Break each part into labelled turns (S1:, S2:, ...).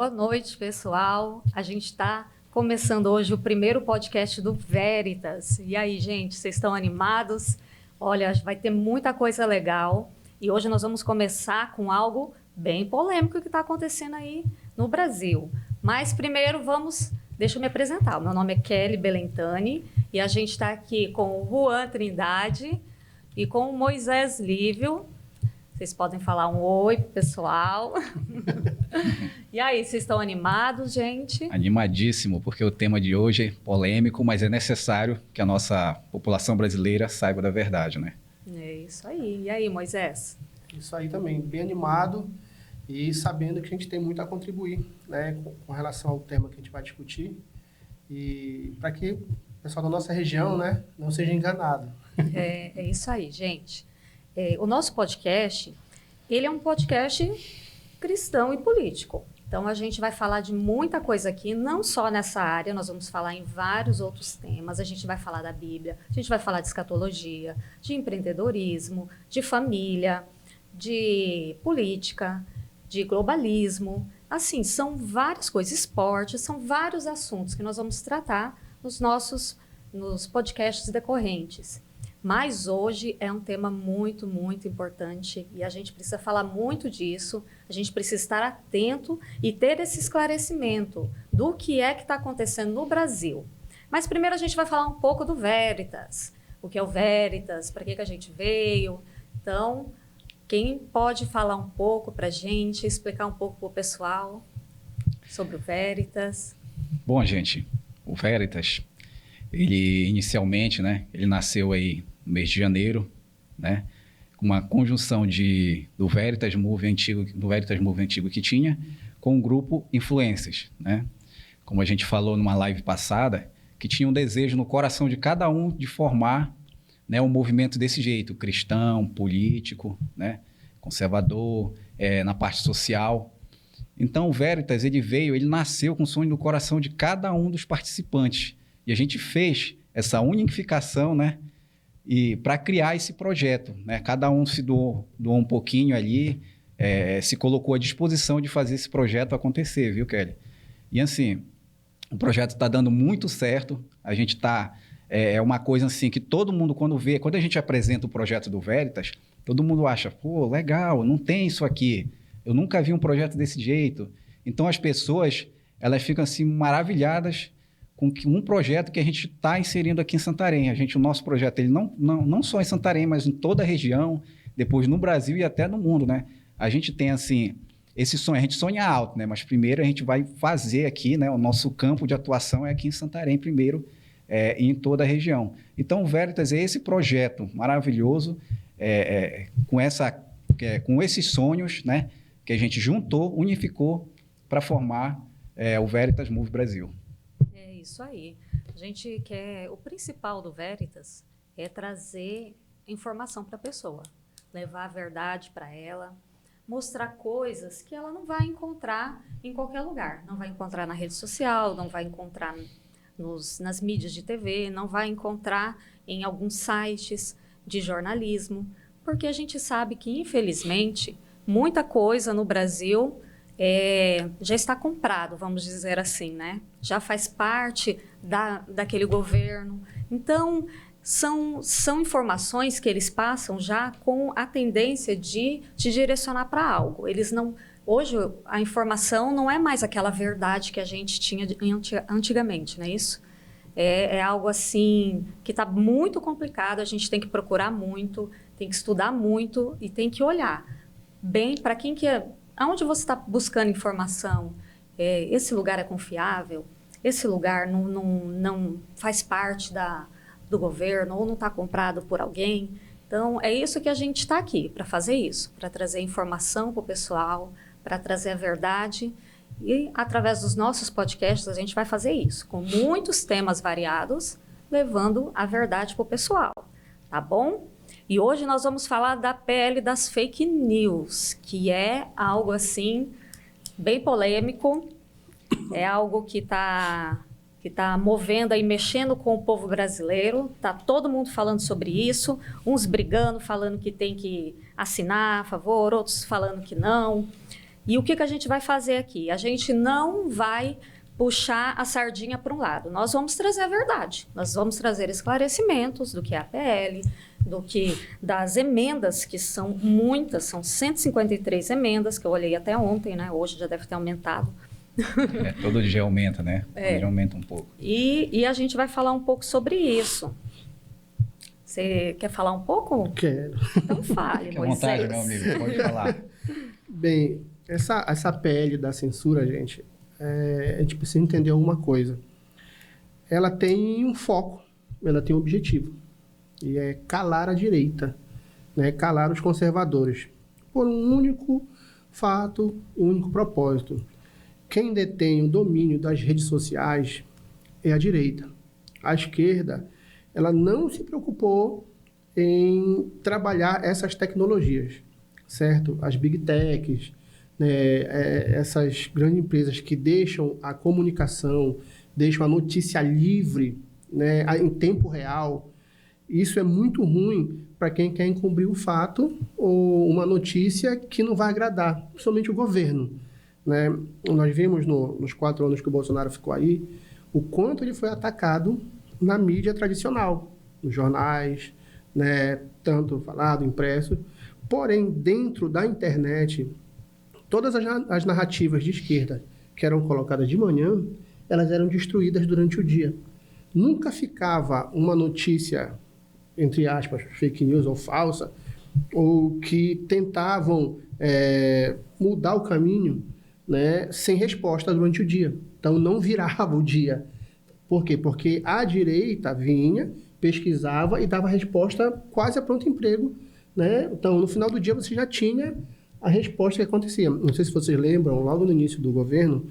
S1: Boa noite, pessoal. A gente está começando hoje o primeiro podcast do Veritas. E aí, gente, vocês estão animados? Olha, vai ter muita coisa legal. E hoje nós vamos começar com algo bem polêmico que está acontecendo aí no Brasil. Mas primeiro deixa eu me apresentar. O meu nome é Kelly Belentani e a gente está aqui com o Juan Trindade e com o Moisés Lívio. Vocês podem falar um oi pro pessoal. E aí, vocês estão animados, gente?
S2: Animadíssimo, porque o tema de hoje é polêmico, mas é necessário que a nossa população brasileira saiba da verdade, né?
S1: É isso aí. E aí, Moisés?
S3: Isso aí também, bem animado e sabendo que a gente tem muito a contribuir, né, com relação ao tema que a gente vai discutir e para que o pessoal da nossa região, né, não seja enganado.
S1: É isso aí, gente. O nosso podcast, ele é um podcast cristão e político. Então, a gente vai falar de muita coisa aqui, não só nessa área, nós vamos falar em vários outros temas. A gente vai falar da Bíblia, a gente vai falar de escatologia, de empreendedorismo, de família, de política, de globalismo. Assim, são várias coisas, esporte, são vários assuntos que nós vamos tratar nos podcasts decorrentes. Mas hoje é um tema muito, muito importante e a gente precisa falar muito disso, a gente precisa estar atento e ter esse esclarecimento do que é que está acontecendo no Brasil. Mas primeiro a gente vai falar um pouco do Veritas, o que é o Veritas, para que a gente veio. Então, quem pode falar um pouco para a gente, explicar um pouco para o pessoal sobre o Veritas?
S2: Bom, gente, o Veritas, ele inicialmente, né, ele nasceu aí no mês de janeiro, né, com uma conjunção do Veritas Move antigo que tinha, com o grupo Influências, né? Como a gente falou numa live passada, que tinha um desejo no coração de cada um de formar, né, um movimento desse jeito, cristão, político, né, conservador, na parte social. Então o Veritas, ele nasceu com o sonho no coração de cada um dos participantes. E a gente fez essa unificação, né, e para criar esse projeto, né? Cada um se doou um pouquinho ali, se colocou à disposição de fazer esse projeto acontecer, viu, Kelly? E assim, o projeto está dando muito certo. A gente está... É uma coisa assim que todo mundo, quando a gente apresenta o projeto do Veritas, todo mundo acha, pô, legal, não tem isso aqui. Eu nunca vi um projeto desse jeito. Então as pessoas, elas ficam assim maravilhadas com um projeto que a gente está inserindo aqui em Santarém. O nosso projeto, ele não só em Santarém, mas em toda a região, depois no Brasil e até no mundo, né? A gente tem, assim, esse sonho, a gente sonha alto, né? Mas primeiro a gente vai fazer aqui, né? O nosso campo de atuação é aqui em Santarém primeiro, e em toda a região. Então, o Veritas é esse projeto maravilhoso, com esses sonhos, né? Que a gente juntou, unificou para formar o Veritas Move Brasil.
S1: Isso aí. A gente quer... O principal do Veritas é trazer informação para a pessoa, levar a verdade para ela, mostrar coisas que ela não vai encontrar em qualquer lugar. Não vai encontrar na rede social, não vai encontrar nas mídias de TV, não vai encontrar em alguns sites de jornalismo, porque a gente sabe que, infelizmente, muita coisa no Brasil... já está comprado, vamos dizer assim, né? Já faz parte daquele governo. Então, são informações que eles passam já com a tendência de te direcionar para algo. Hoje, a informação não é mais aquela verdade que a gente tinha antigamente, não é isso? É algo assim que está muito complicado, a gente tem que procurar muito, tem que estudar muito e tem que olhar bem para quem que é. Aonde você está buscando informação? Esse lugar é confiável? Esse lugar não faz parte do governo ou não está comprado por alguém? Então, é isso que a gente está aqui, para fazer isso, para trazer informação para o pessoal, para trazer a verdade. E, através dos nossos podcasts, a gente vai fazer isso, com muitos temas variados, levando a verdade para o pessoal. Tá bom? E hoje nós vamos falar da PL das fake news, que é algo assim bem polêmico, é algo que tá movendo e mexendo com o povo brasileiro. Tá todo mundo falando sobre isso, uns brigando, falando que tem que assinar a favor, outros falando que não. E o que a gente vai fazer aqui? A gente não vai puxar a sardinha para um lado. Nós vamos trazer a verdade. Nós vamos trazer esclarecimentos do que é a PL, das emendas, que são muitas, são 153 emendas, que eu olhei até ontem, né? Hoje já deve ter aumentado.
S2: Todo dia aumenta, né? Todo dia aumenta um pouco.
S1: E a gente vai falar um pouco sobre isso. Você quer falar um pouco?
S3: Quero.
S1: Então fale,
S2: Fique à
S1: Moisés.
S2: vontade, meu amigo, pode falar.
S3: Bem, essa PL da censura, gente, a gente precisa entender alguma coisa. Ela tem um foco, ela tem um objetivo, e é calar a direita, né? Calar os conservadores, por um único fato, um único propósito. Quem detém o domínio das redes sociais é a direita. A esquerda, ela não se preocupou em trabalhar essas tecnologias, certo? As big techs, né? Essas grandes empresas que deixam a comunicação, deixam a notícia livre, né? Em tempo real. Isso é muito ruim para quem quer encobrir o fato ou uma notícia que não vai agradar, principalmente o governo, né? Nós vimos nos 4 anos que o Bolsonaro ficou aí, o quanto ele foi atacado na mídia tradicional, nos jornais, né? Tanto falado, impresso. Porém, dentro da internet, todas as narrativas de esquerda que eram colocadas de manhã, elas eram destruídas durante o dia. Nunca ficava uma notícia, entre aspas, fake news ou falsa, ou que tentavam mudar o caminho, né, sem resposta durante o dia. Então, não virava o dia. Por quê? Porque a direita vinha, pesquisava e dava resposta quase a pronto emprego, né? Então, no final do dia, você já tinha a resposta que acontecia. Não sei se vocês lembram, logo no início do governo,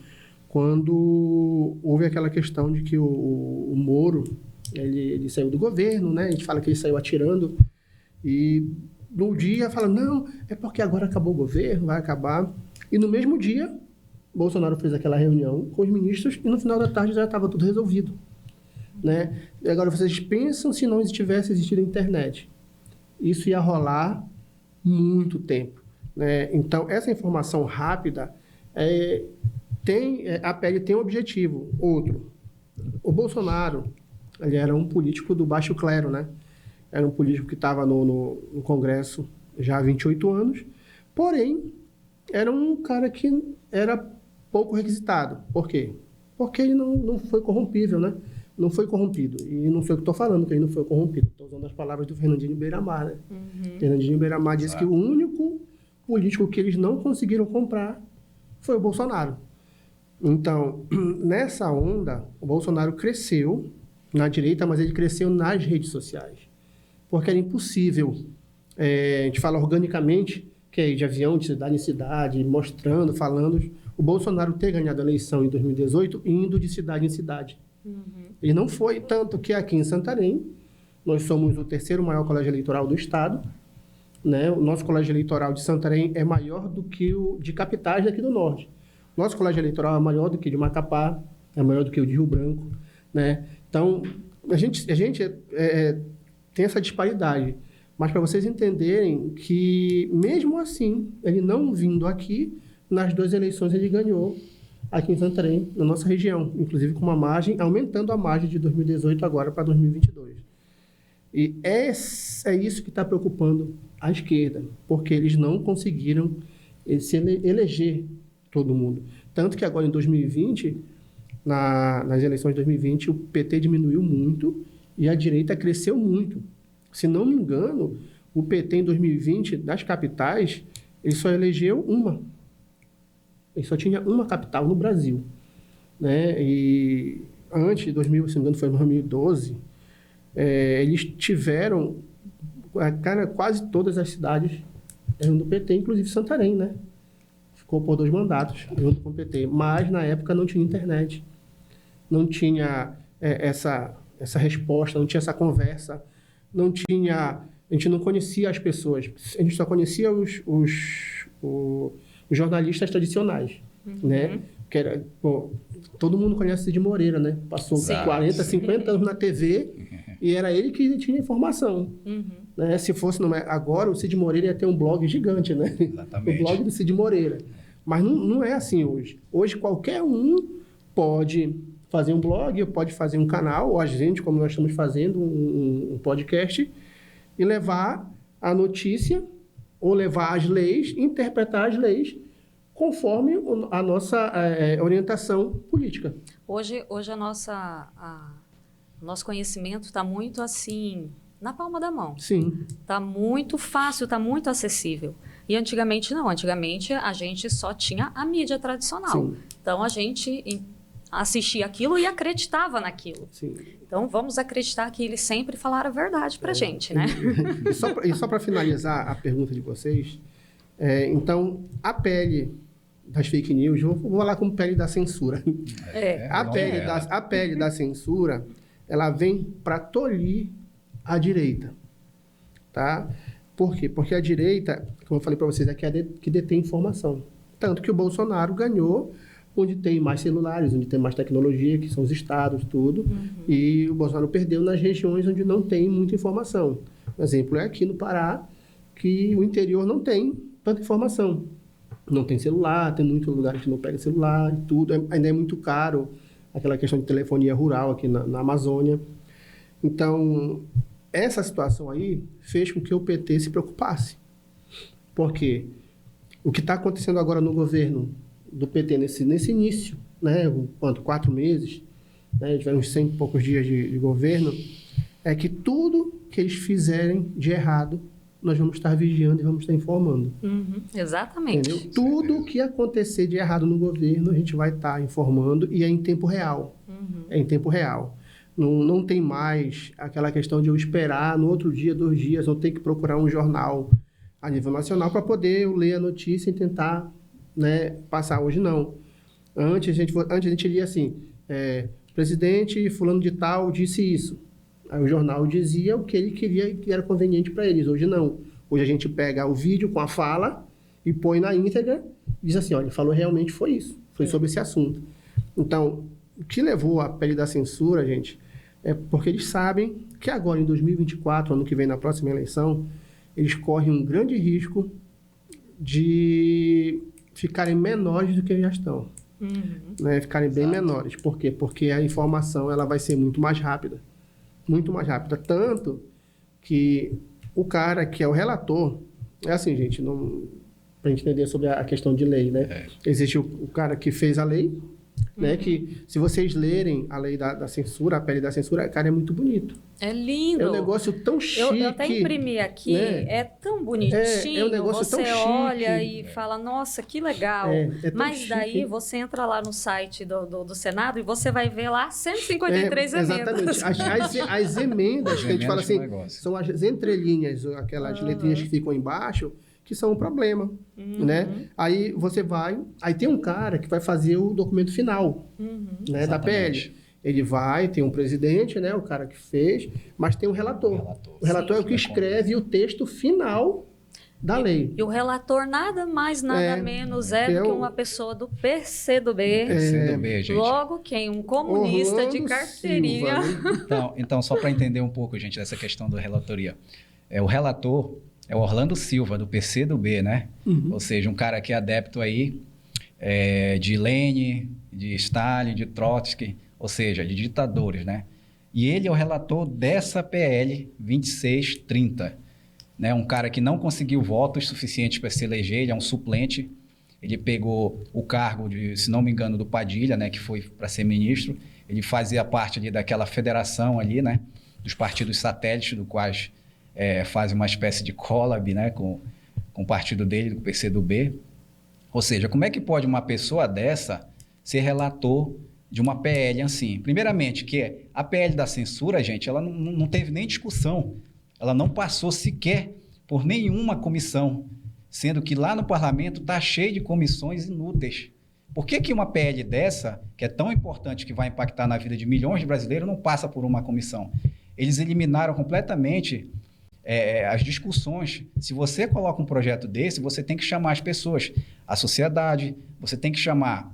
S3: quando houve aquela questão de que o Moro, ele saiu do governo, né? A gente fala que ele saiu atirando, e no dia fala, não, é porque agora acabou o governo, vai acabar. E no mesmo dia, Bolsonaro fez aquela reunião com os ministros e no final da tarde já estava tudo resolvido, né? E agora vocês pensam se não tivesse existido a internet. Isso ia rolar muito tempo, né? Então, essa informação rápida, a PL tem um objetivo. Outro, o Bolsonaro, ele era um político do baixo clero, né? Era um político que estava no Congresso já há 28 anos, porém, era um cara que era pouco requisitado. Por quê? Porque ele não foi corrompível, né? Não foi corrompido. E não sei o que estou falando, que ele não foi corrompido. Estou usando as palavras do Fernandinho Beiramar, né? Uhum. Fernandinho Beiramar disse que o único político que eles não conseguiram comprar foi o Bolsonaro. Então, nessa onda, o Bolsonaro cresceu na direita, mas ele cresceu nas redes sociais. Porque era impossível, a gente fala organicamente, que é de avião, de cidade em cidade, mostrando, falando, o Bolsonaro ter ganhado a eleição em 2018 indo de cidade em cidade. Uhum. Ele não foi, tanto que aqui em Santarém, nós somos o 3º maior colégio eleitoral do estado, né? O nosso colégio eleitoral de Santarém é maior do que o de capitais daqui do norte. Nosso colégio eleitoral é maior do que o de Macapá, é maior do que o de Rio Branco, né? Então, a gente tem essa disparidade. Mas para vocês entenderem que, mesmo assim, ele não vindo aqui, nas 2 eleições ele ganhou aqui em Santarém, na nossa região, inclusive com uma margem, aumentando a margem de 2018 agora para 2022. E é isso que está preocupando a esquerda, porque eles não conseguiram se eleger todo mundo. Tanto que agora em 2020, nas eleições de 2020, o PT diminuiu muito e a direita cresceu muito. Se não me engano, o PT em 2020, das capitais, ele só elegeu uma. Ele só tinha uma capital no Brasil, né? E antes de 2000, se não me engano, foi em 2012, eles tiveram, quase todas as cidades eram do PT, inclusive Santarém, né? Ficou por 2 mandatos junto com o PT. Mas, na época, não tinha internet. Não tinha essa resposta, não tinha essa conversa. Não tinha... A gente não conhecia as pessoas. A gente só conhecia os jornalistas tradicionais, né? Que era, todo mundo conhece Cid Moreira, né? Passou 40, 50 anos na TV e era ele que tinha informação. Uhum. Né? Se fosse agora, o Cid Moreira ia ter um blog gigante, né?
S2: Exatamente.
S3: O blog do Cid Moreira. Mas não é assim hoje. Hoje qualquer um pode fazer um blog, pode fazer um canal, ou a gente, como nós estamos fazendo, um podcast, e levar a notícia, ou levar as leis, interpretar as leis, conforme a nossa orientação política.
S1: Hoje o nosso conhecimento está muito assim, na palma da mão.
S3: Sim.
S1: Está muito fácil, está muito acessível. E antigamente não. Antigamente a gente só tinha a mídia tradicional.
S3: Sim.
S1: Então a gente assistia aquilo e acreditava naquilo.
S3: Sim.
S1: Então vamos acreditar que eles sempre falaram a verdade para a gente, né?
S3: E só para finalizar a pergunta de vocês, então a pele das fake news, vou falar como pele da censura. A pele da censura, ela vem para tolir a direita, tá? Por quê? Porque a direita, como eu falei para vocês, é que detém informação. Tanto que o Bolsonaro ganhou onde tem mais celulares, onde tem mais tecnologia, que são os estados, tudo. E o Bolsonaro perdeu nas regiões onde não tem muita informação. Um exemplo é aqui no Pará, que o interior não tem tanta informação. Não tem celular, tem muitos lugares que não pega celular e tudo. Ainda é muito caro aquela questão de telefonia rural aqui na Amazônia. Então, essa situação aí fez com que o PT se preocupasse. Porque o que está acontecendo agora no governo do PT nesse início, né, 4 meses, né, tiveram uns 100 e poucos dias de governo, é que tudo que eles fizerem de errado, nós vamos estar vigiando e vamos estar informando.
S1: Exatamente.
S3: Entendeu? Tudo que acontecer de errado no governo, a gente vai estar informando e é em tempo real. É em tempo real. Não tem mais aquela questão de eu esperar no outro dia, 2 dias, ou ter que procurar um jornal a nível nacional para poder eu ler a notícia e tentar, né, passar. Hoje não. Antes a gente lia assim, presidente fulano de tal disse isso. Aí o jornal dizia o que ele queria que era conveniente para eles. Hoje não. Hoje a gente pega o vídeo com a fala e põe na íntegra e diz assim, olha, ele falou realmente foi isso. Foi sobre esse assunto. Então, o que levou a pele da censura, gente, é porque eles sabem que agora em 2024, ano que vem na próxima eleição, eles correm um grande risco de ficarem menores do que já estão. Né? Ficarem bem menores. Por quê? Porque a informação ela vai ser muito mais rápida. Muito mais rápida. Tanto que o cara que é o relator... É assim, gente, para a gente entender sobre a questão de lei, né? Existe o cara que fez a lei, né? Que se vocês lerem a lei da censura, a pele da censura, cara, é muito bonito.
S1: É lindo.
S3: É um negócio tão chique.
S1: Eu até imprimi aqui, né? É tão bonitinho.
S3: É um negócio
S1: você
S3: tão chique.
S1: olha e fala, nossa, que legal. Mas
S3: chique.
S1: daí você entra lá no site do Senado e você vai ver lá 153 emendas.
S3: Exatamente. As emendas, que a gente fala assim, são as entrelinhas, aquelas letrinhas que ficam embaixo, que são um problema, né? Aí você aí tem um cara que vai fazer o documento final, né, da PL. Ele tem um presidente, né, o cara que fez, mas tem um relator. O relator é o que escreve o texto final da lei.
S1: E o relator nada mais, nada menos do que uma pessoa do PCdoB.
S2: PCdoB, gente.
S1: Logo quem? Um comunista
S3: Orlando
S1: de carteirinha.
S3: Silva,
S2: então, só para entender um pouco, gente, dessa questão da relatoria. O relator é o Orlando Silva, do PCdoB, né? Ou seja, um cara que é adepto aí de Lenin, de Stalin, de Trotsky, ou seja, de ditadores, né? E ele é o relator dessa PL 2630, né? Um cara que não conseguiu votos suficientes para se eleger, ele é um suplente, ele pegou o cargo de, se não me engano, do Padilha, né? Que foi para ser ministro, ele fazia parte ali daquela federação ali, né? Dos partidos satélites, do quais fazem uma espécie de collab, né? Com o partido dele, do PCdoB. Ou seja, como é que pode uma pessoa dessa ser relator de uma PL assim? Primeiramente, que a PL da censura, gente, ela não teve nem discussão. Ela não passou sequer por nenhuma comissão, sendo que lá no parlamento está cheio de comissões inúteis. Por que uma PL dessa, que é tão importante, que vai impactar na vida de milhões de brasileiros, não passa por uma comissão? Eles eliminaram completamente as discussões. Se você coloca um projeto desse, você tem que chamar as pessoas, a sociedade, você tem que chamar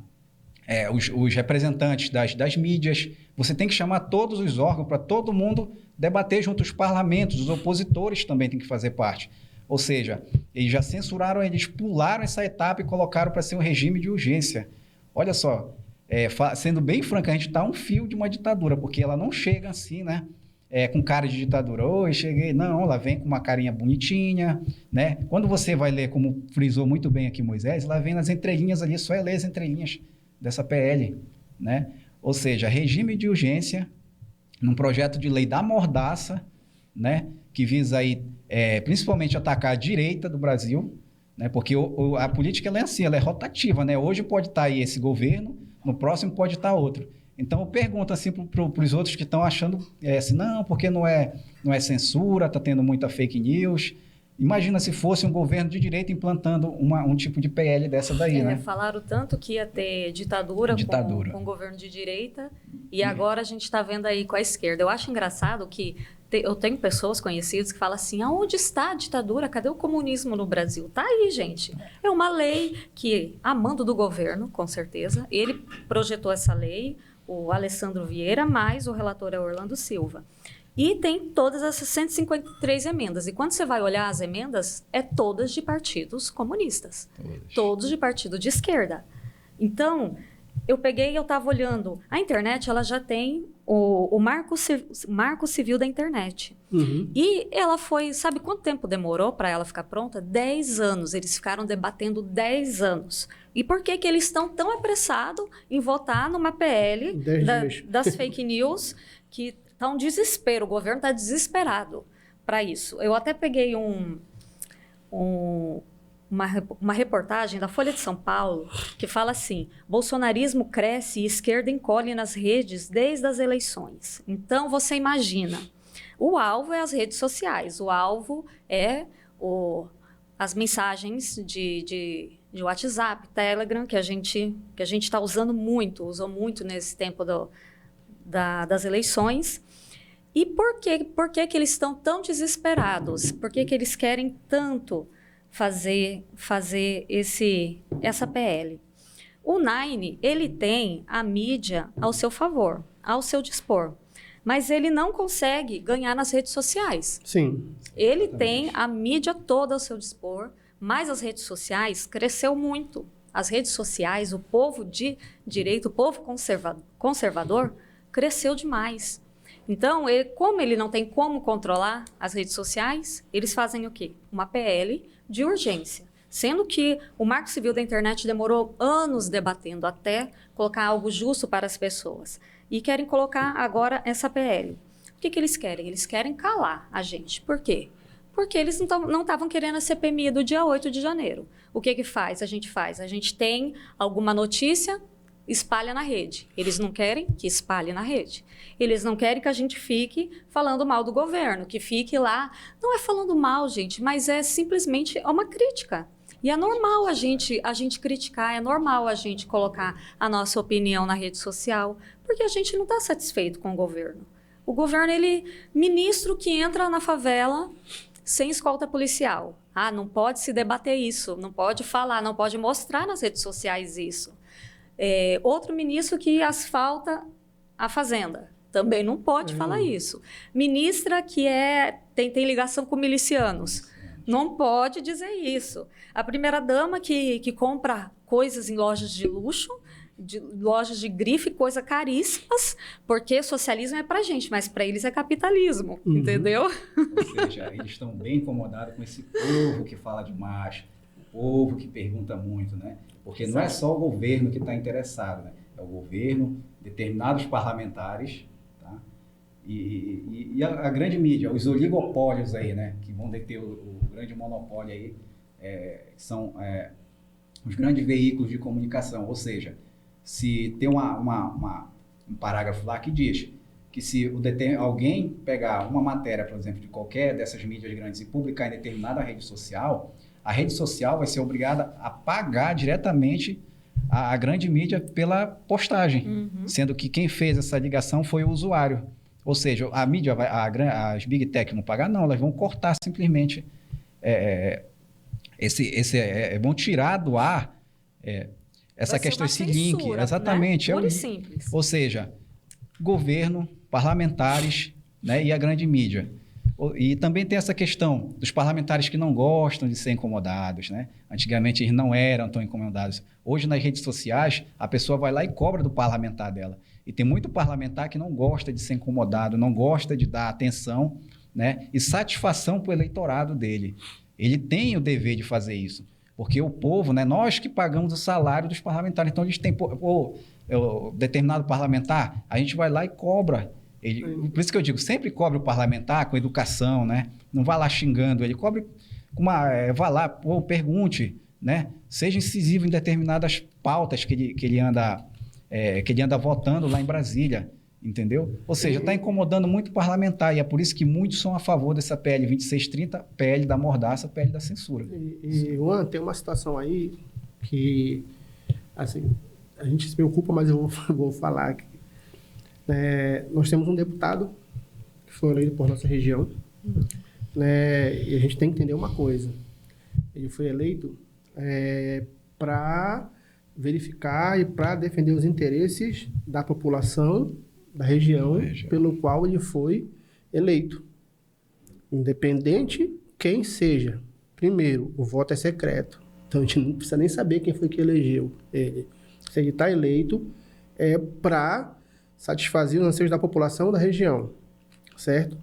S2: os representantes das mídias, você tem que chamar todos os órgãos para todo mundo debater junto, os parlamentos, os opositores também têm que fazer parte. Ou seja, eles já censuraram, eles pularam essa etapa e colocaram para ser um regime de urgência. Olha só, sendo bem franco, a gente está a um fio de uma ditadura, porque ela não chega assim, né? Com cara de ditadura. Oi, cheguei. Não, ela vem com uma carinha bonitinha, né? Quando você vai ler, como frisou muito bem aqui Moisés, ela vem nas entrelinhas ali, só é ler as entrelinhas dessa PL, né? Ou seja, regime de urgência num projeto de lei da mordaça, né? Que visa aí, principalmente atacar a direita do Brasil, né? Porque a política ela é assim, ela é rotativa, né? Hoje pode estar aí esse governo, no próximo pode estar outro. Então, eu pergunto assim para os outros que estão achando assim, não, porque não é censura, está tendo muita fake news. Imagina se fosse um governo de direita implantando um tipo de PL dessa daí, né?
S1: Falaram tanto que ia ter ditadura. Com governo de direita, e agora a gente está vendo aí com a esquerda. Eu acho engraçado que eu tenho pessoas conhecidas que falam assim, aonde está a ditadura? Cadê o comunismo no Brasil? Tá aí, gente. É uma lei que, a mando do governo, com certeza, ele projetou essa lei, o Alessandro Vieira, mais o relator é Orlando Silva. E tem todas essas 153 emendas. E quando você vai olhar as emendas, todas de partidos comunistas. Todos de partido de esquerda. Então, eu estava olhando. A internet, ela já tem o marco civil da internet.
S3: Uhum.
S1: E ela foi... Sabe quanto tempo demorou para ela ficar pronta? 10 anos. Eles ficaram debatendo 10 anos. E por que eles estão tão apressados em votar numa PL das fake news que... Está um desespero, o governo está desesperado para isso. Eu até peguei uma reportagem da Folha de São Paulo que fala assim, bolsonarismo cresce e esquerda encolhe nas redes desde as eleições. Então, você imagina, o alvo é as redes sociais, o alvo é as mensagens de WhatsApp, Telegram, que a gente está usou muito nesse tempo das eleições. E por que eles estão tão desesperados? Por que eles querem tanto fazer essa PL? O Nine, ele tem a mídia ao seu favor, ao seu dispor, mas ele não consegue ganhar nas redes sociais.
S3: Sim.
S1: Ele tem a mídia toda ao seu dispor, mas as redes sociais cresceu muito. As redes sociais, o povo de direito, o povo conservador, cresceu demais. Então, como ele não tem como controlar as redes sociais, eles fazem o quê? Uma PL de urgência. Sendo que o Marco Civil da Internet demorou anos debatendo até colocar algo justo para as pessoas. E querem colocar agora essa PL. O que eles querem? Eles querem calar a gente. Por quê? Porque eles não estavam querendo a CPMI do dia 8 de janeiro. O que faz? A gente tem alguma notícia, espalha na rede. Eles não querem que espalhe na rede. Eles não querem que a gente fique falando mal do governo, que fique lá. Não é falando mal, gente, mas é simplesmente uma crítica. E é normal a gente criticar, é normal a gente colocar a nossa opinião na rede social, porque a gente não está satisfeito com o governo. O governo, ministro que entra na favela sem escolta policial. Não pode se debater isso, não pode falar, não pode mostrar nas redes sociais isso. Outro ministro que asfalta a fazenda. Também não pode falar isso. Ministra que tem ligação com milicianos. Não pode dizer isso. A primeira-dama que compra coisas em lojas de luxo, lojas de grife, coisas caríssimas, porque socialismo é pra gente, mas para eles é capitalismo, entendeu?
S2: Ou seja, eles estão bem incomodados com esse povo que fala demais, o povo que pergunta muito, né? Porque não é só o governo que está interessado, né? É o governo, determinados parlamentares, tá? E a grande mídia, os oligopólios aí, né? Que vão deter o grande monopólio aí, são os grandes veículos de comunicação. Ou seja, se tem um parágrafo lá que diz que se alguém pegar uma matéria, por exemplo, de qualquer dessas mídias grandes e publicar em determinada rede social, a rede social vai ser obrigada a pagar diretamente a grande mídia pela postagem, sendo que quem fez essa ligação foi o usuário. Ou seja, a mídia, as Big Tech não pagar, não, elas vão cortar simplesmente, vão tirar do ar essa questão, esse link. Exatamente.
S1: Né? Pura e simples.
S2: Ou seja, governo, parlamentares, né, e a grande mídia. E também tem essa questão dos parlamentares que não gostam de ser incomodados, né? Antigamente eles não eram tão incomodados. Hoje, nas redes sociais, a pessoa vai lá e cobra do parlamentar dela. E tem muito parlamentar que não gosta de ser incomodado, não gosta de dar atenção, né? E satisfação para o eleitorado dele. Ele tem o dever de fazer isso. Porque o povo, né? Nós que pagamos o salário dos parlamentares. Então, eles têm... determinado parlamentar, a gente vai lá e cobra. Por isso que eu digo, sempre cobre o parlamentar com educação, né? Não vá lá xingando ele, cobre com vá lá, pergunte, né? Seja incisivo em determinadas pautas que ele anda votando lá em Brasília, entendeu? Ou seja, está incomodando muito o parlamentar e é por isso que muitos são a favor dessa PL 2630, PL da mordaça, PL da censura.
S3: Juan, tem uma situação aí que, assim, a gente se preocupa, mas eu vou falar aqui. Nós temos um deputado que foi eleito por nossa região, né, e a gente tem que entender uma coisa. Ele foi eleito para verificar e para defender os interesses da população da região pelo qual ele foi eleito. Independente quem seja. Primeiro, o voto é secreto. Então, a gente não precisa nem saber quem foi que elegeu ele. Se ele está eleito, é para satisfazer os anseios da população da região, certo?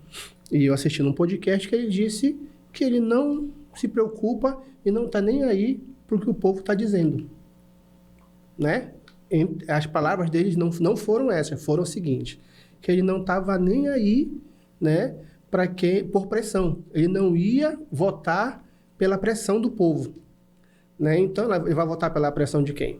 S3: E eu assisti num podcast que ele disse que ele não se preocupa e não está nem aí para o que o povo está dizendo, né? As palavras deles não foram essas, foram o seguinte, que ele não estava nem aí, né, por pressão. Ele não ia votar pela pressão do povo, né? Então, ele vai votar pela pressão de quem?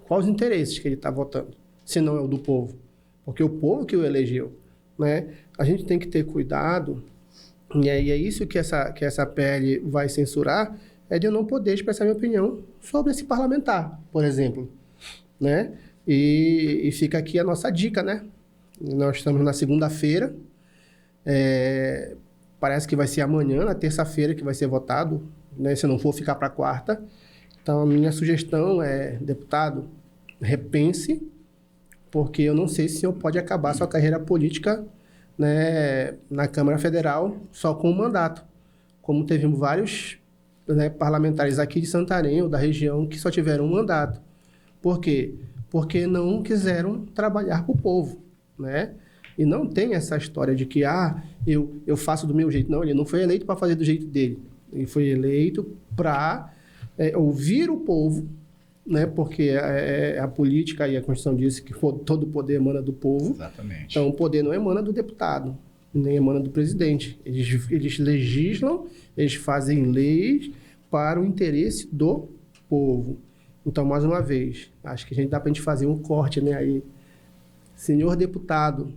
S3: Quais os interesses que ele está votando? Se não é o do povo. Porque o povo que o elegeu, né? A gente tem que ter cuidado, e é isso que essa PL vai censurar, é de eu não poder expressar minha opinião sobre esse parlamentar, por exemplo, né? E fica aqui a nossa dica, né? Nós estamos na segunda-feira, parece que vai ser amanhã, na terça-feira, que vai ser votado, né? Se não for ficar para quarta. Então, a minha sugestão é, deputado, repense, porque eu não sei se o senhor pode acabar sua carreira política, né, na Câmara Federal só com um mandato. Como teve vários, né, parlamentares aqui de Santarém ou da região que só tiveram um mandato. Por quê? Porque não quiseram trabalhar para o povo, né? E não tem essa história de que eu faço do meu jeito. Não, ele não foi eleito para fazer do jeito dele. Ele foi eleito para ouvir o povo, né? Porque a política e a Constituição diz que todo o poder emana do povo.
S2: Exatamente.
S3: Então, o poder não emana do deputado, nem emana do presidente. Eles legislam, eles fazem leis para o interesse do povo. Então, mais uma vez, acho que dá para a gente fazer um corte, né? Aí, senhor deputado,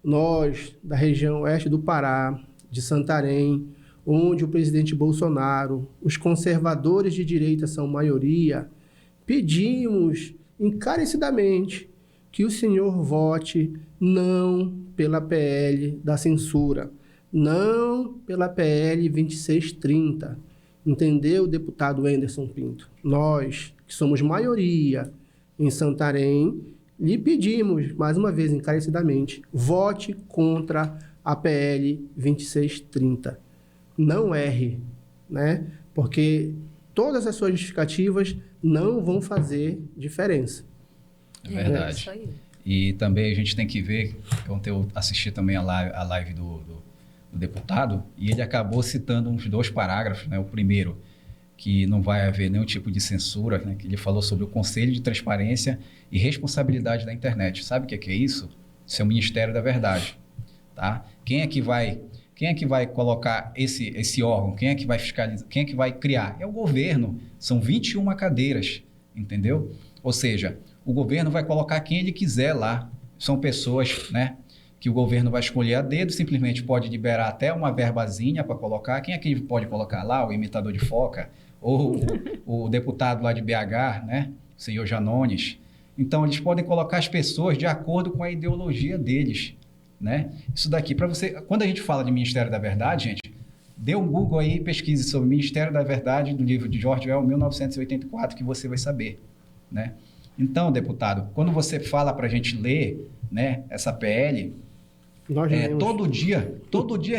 S3: nós, da região oeste do Pará, de Santarém, onde o presidente Bolsonaro, os conservadores de direita são maioria, pedimos encarecidamente que o senhor vote não pela PL da censura, não pela PL 2630. Entendeu, deputado Anderson Pinto? Nós, que somos maioria em Santarém, lhe pedimos, mais uma vez, encarecidamente, vote contra a PL 2630. Não erre, né? Porque todas as suas justificativas não vão fazer diferença.
S2: É verdade.
S1: Isso aí.
S2: E também a gente tem que ver, ontem eu assisti também a live do deputado, e ele acabou citando uns 2 parágrafos, né? O primeiro, que não vai haver nenhum tipo de censura, né? Que ele falou sobre o Conselho de Transparência e Responsabilidade da Internet. Sabe o que é isso? Isso é o Ministério da Verdade, tá? Quem é que vai colocar esse órgão? Quem é que vai fiscalizar? Quem é que vai criar? É o governo. São 21 cadeiras, entendeu? Ou seja, o governo vai colocar quem ele quiser lá. São pessoas, né, que o governo vai escolher a dedo, simplesmente pode liberar até uma verbazinha para colocar. Quem é que pode colocar lá? O imitador de foca? Ou o deputado lá de BH, né, o senhor Janones. Então, eles podem colocar as pessoas de acordo com a ideologia deles, né? Isso daqui, para você... Quando a gente fala de Ministério da Verdade, gente, dê um Google aí e pesquise sobre Ministério da Verdade do livro de George Orwell, 1984, que você vai saber, né? Então, deputado, quando você fala para a gente ler, né, essa PL,
S3: Nós lemos.
S2: Todo dia todo dia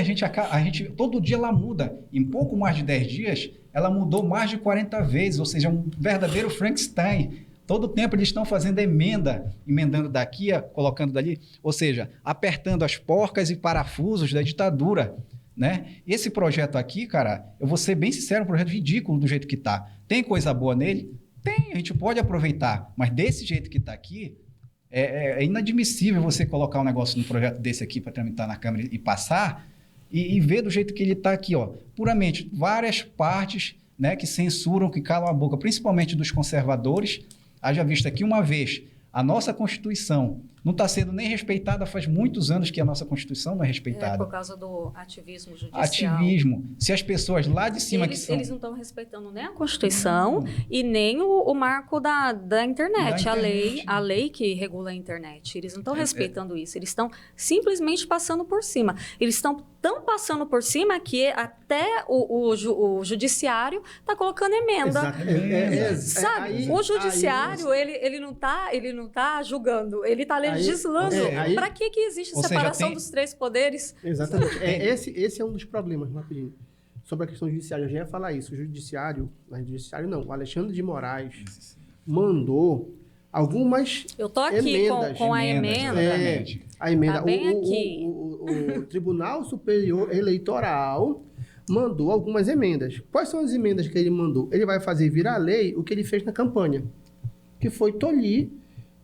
S2: ela muda. Em pouco mais de 10 dias, ela mudou mais de 40 vezes, ou seja, um verdadeiro Frankenstein. Todo tempo eles estão fazendo emendando daqui, colocando dali, ou seja, apertando as porcas e parafusos da ditadura, né? Esse projeto aqui, cara, eu vou ser bem sincero, é um projeto ridículo do jeito que tá. Tem coisa boa nele? Tem, a gente pode aproveitar, mas desse jeito que tá aqui, é inadmissível você colocar um negócio num projeto desse aqui para tramitar na Câmara e passar e ver do jeito que ele está aqui, ó, puramente várias partes, né, que censuram, que calam a boca, principalmente dos conservadores. Haja vista que uma vez a nossa Constituição não está sendo nem respeitada, faz muitos anos que a nossa Constituição não é respeitada.
S1: Por causa do ativismo judicial.
S2: Ativismo. Se as pessoas lá de cima
S1: eles não estão respeitando nem a Constituição e nem o marco da internet, a lei que regula a internet. Eles não estão respeitando isso, eles estão simplesmente passando por cima. Eles estão tão passando por cima que até o judiciário está colocando emenda. Sabe? O judiciário, ele não tá julgando, ele está legislando. Para que existe separação dos três poderes?
S3: Exatamente. Esse é um dos problemas, rapidinho. Sobre a questão judiciária, eu já ia falar isso. O Alexandre de Moraes mandou algumas
S1: eu tô aqui emendas, com a emenda.
S3: A emenda.
S1: Tá bem aqui.
S3: O Tribunal Superior Eleitoral mandou algumas emendas. Quais são as emendas que ele mandou? Ele vai fazer virar lei o que ele fez na campanha, que foi tolir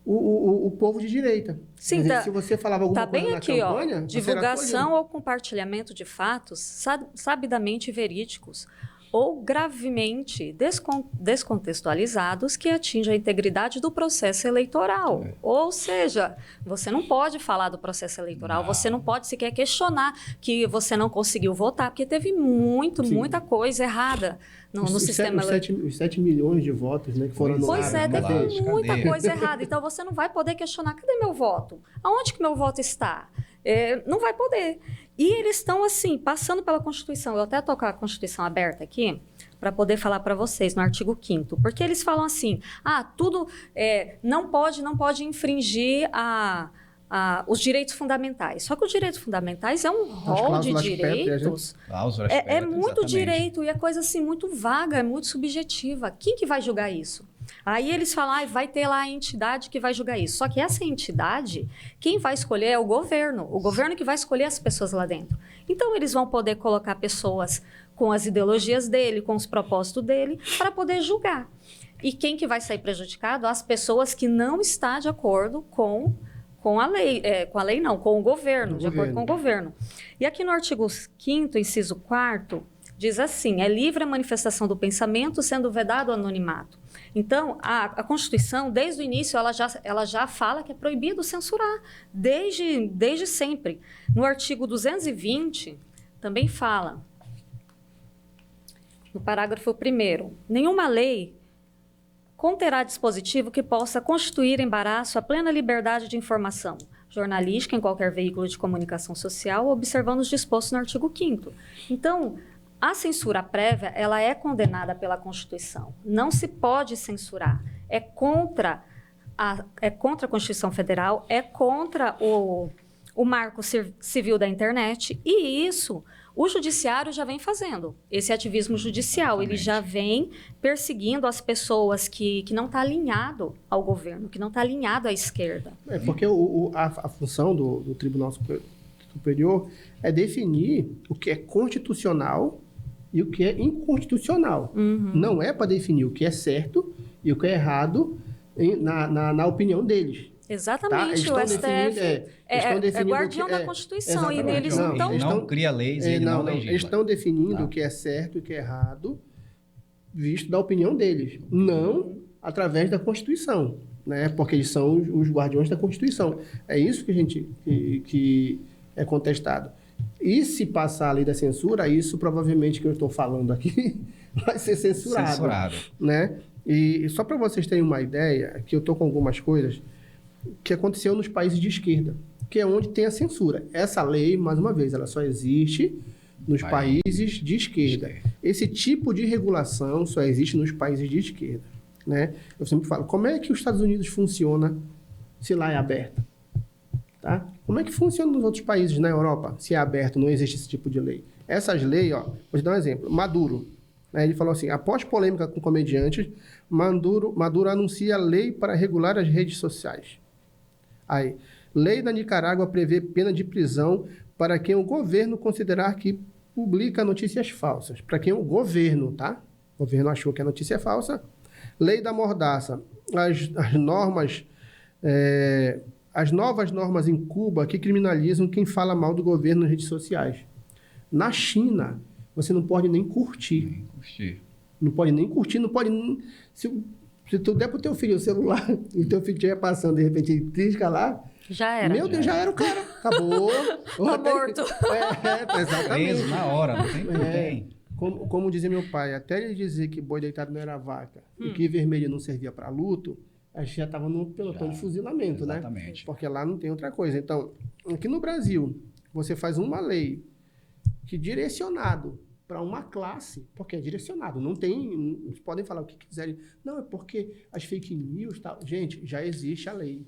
S3: o povo de direita.
S1: Sim,
S3: dizer, se você falava alguma coisa na campanha...
S1: Divulgação ou compartilhamento de fatos sabidamente verídicos ou gravemente descontextualizados que atingem a integridade do processo eleitoral. Ou seja, você não pode falar do processo eleitoral, você não pode sequer questionar que você não conseguiu votar, porque teve muita coisa errada no sistema eleitoral.
S3: Os 7 milhões de votos, né, que foram anulados.
S1: Pois é, teve muita coisa errada. Então, você não vai poder questionar, cadê meu voto? Aonde que meu voto está? Não vai poder. E eles estão, assim, passando pela Constituição. Eu até estou com a Constituição aberta aqui para poder falar para vocês no artigo 5º. Porque eles falam assim, tudo não pode infringir os direitos fundamentais. Só que os direitos fundamentais é um rol de direitos. É muito direito e é coisa assim muito vaga, é muito subjetiva. Quem que vai julgar isso? Aí eles falam, vai ter lá a entidade que vai julgar isso. Só que essa entidade, quem vai escolher é o governo. O governo que vai escolher as pessoas lá dentro. Então, eles vão poder colocar pessoas com as ideologias dele, com os propósitos dele, para poder julgar. E quem que vai sair prejudicado? As pessoas que não estão de acordo com a lei. Com o governo, de acordo com o governo. E aqui no artigo 5º, inciso 4º, diz assim, é livre a manifestação do pensamento, sendo vedado o anonimato. Então, a Constituição, desde o início, ela já fala que é proibido censurar, desde sempre. No artigo 220, também fala, no parágrafo 1º, nenhuma lei conterá dispositivo que possa constituir embaraço à plena liberdade de informação jornalística em qualquer veículo de comunicação social, observando os dispostos no artigo 5º. Então, a censura prévia, ela é condenada pela Constituição. Não se pode censurar. É contra a Constituição Federal, é contra o Marco Civil da Internet, e isso o Judiciário já vem fazendo. Esse ativismo judicial, ele já vem perseguindo as pessoas que não estão alinhado ao governo, que não estão alinhado à esquerda.
S3: Porque a função do Tribunal Superior é definir o que é constitucional e o que é inconstitucional. Não é para definir o que é certo e o que é errado na opinião deles.
S1: Exatamente, tá? O STF é guardião da Constituição e eles
S2: não cria leis e não legisla.
S3: Eles estão definindo o que é certo e o que é errado, visto da opinião deles, não através da Constituição, né? Porque eles são os guardiões da Constituição. É isso que é contestado. E se passar a lei da censura, isso provavelmente que eu estou falando aqui vai ser censurado. Né? E só para vocês terem uma ideia, que eu estou com algumas coisas que aconteceu nos países de esquerda, que é onde tem a censura. Essa lei, mais uma vez, ela só existe nos países de esquerda. Esse tipo de regulação só existe nos países de esquerda. Né? Eu sempre falo, como é que os Estados Unidos funciona se lá é aberto? Tá? Como é que funciona nos outros países na Europa? Se é aberto, não existe esse tipo de lei. Essas leis, ó, vou te dar um exemplo. Maduro, né, ele falou assim, após polêmica com comediantes, Maduro anuncia lei para regular as redes sociais. Aí, lei da Nicarágua prevê pena de prisão para quem o governo considerar que publica notícias falsas. Para quem o governo, tá? O governo achou que a notícia é falsa. Lei da mordaça. As novas normas em Cuba que criminalizam quem fala mal do governo nas redes sociais. Na China, você não pode nem curtir. Não pode nem curtir, não pode nem... Se tu der pro teu filho o celular e teu filho estiver passando, de repente ele trisca lá...
S1: Já era.
S3: Meu Deus, já era o cara. Acabou.
S1: Tá morto.
S3: Exatamente.
S2: Preso na hora, não tem. Não tem.
S3: Como dizia meu pai, até ele dizer que boi deitado não era vaca e que vermelho não servia para luto, a gente já estava no pelotão de fuzilamento,
S2: Exatamente.
S3: né? Porque lá não tem outra coisa. Então, aqui no Brasil, você faz uma lei que direcionado para uma classe, porque é direcionado, não tem... Eles podem falar o que quiserem. Não, é porque as fake news... Tal. Gente, já existe a lei.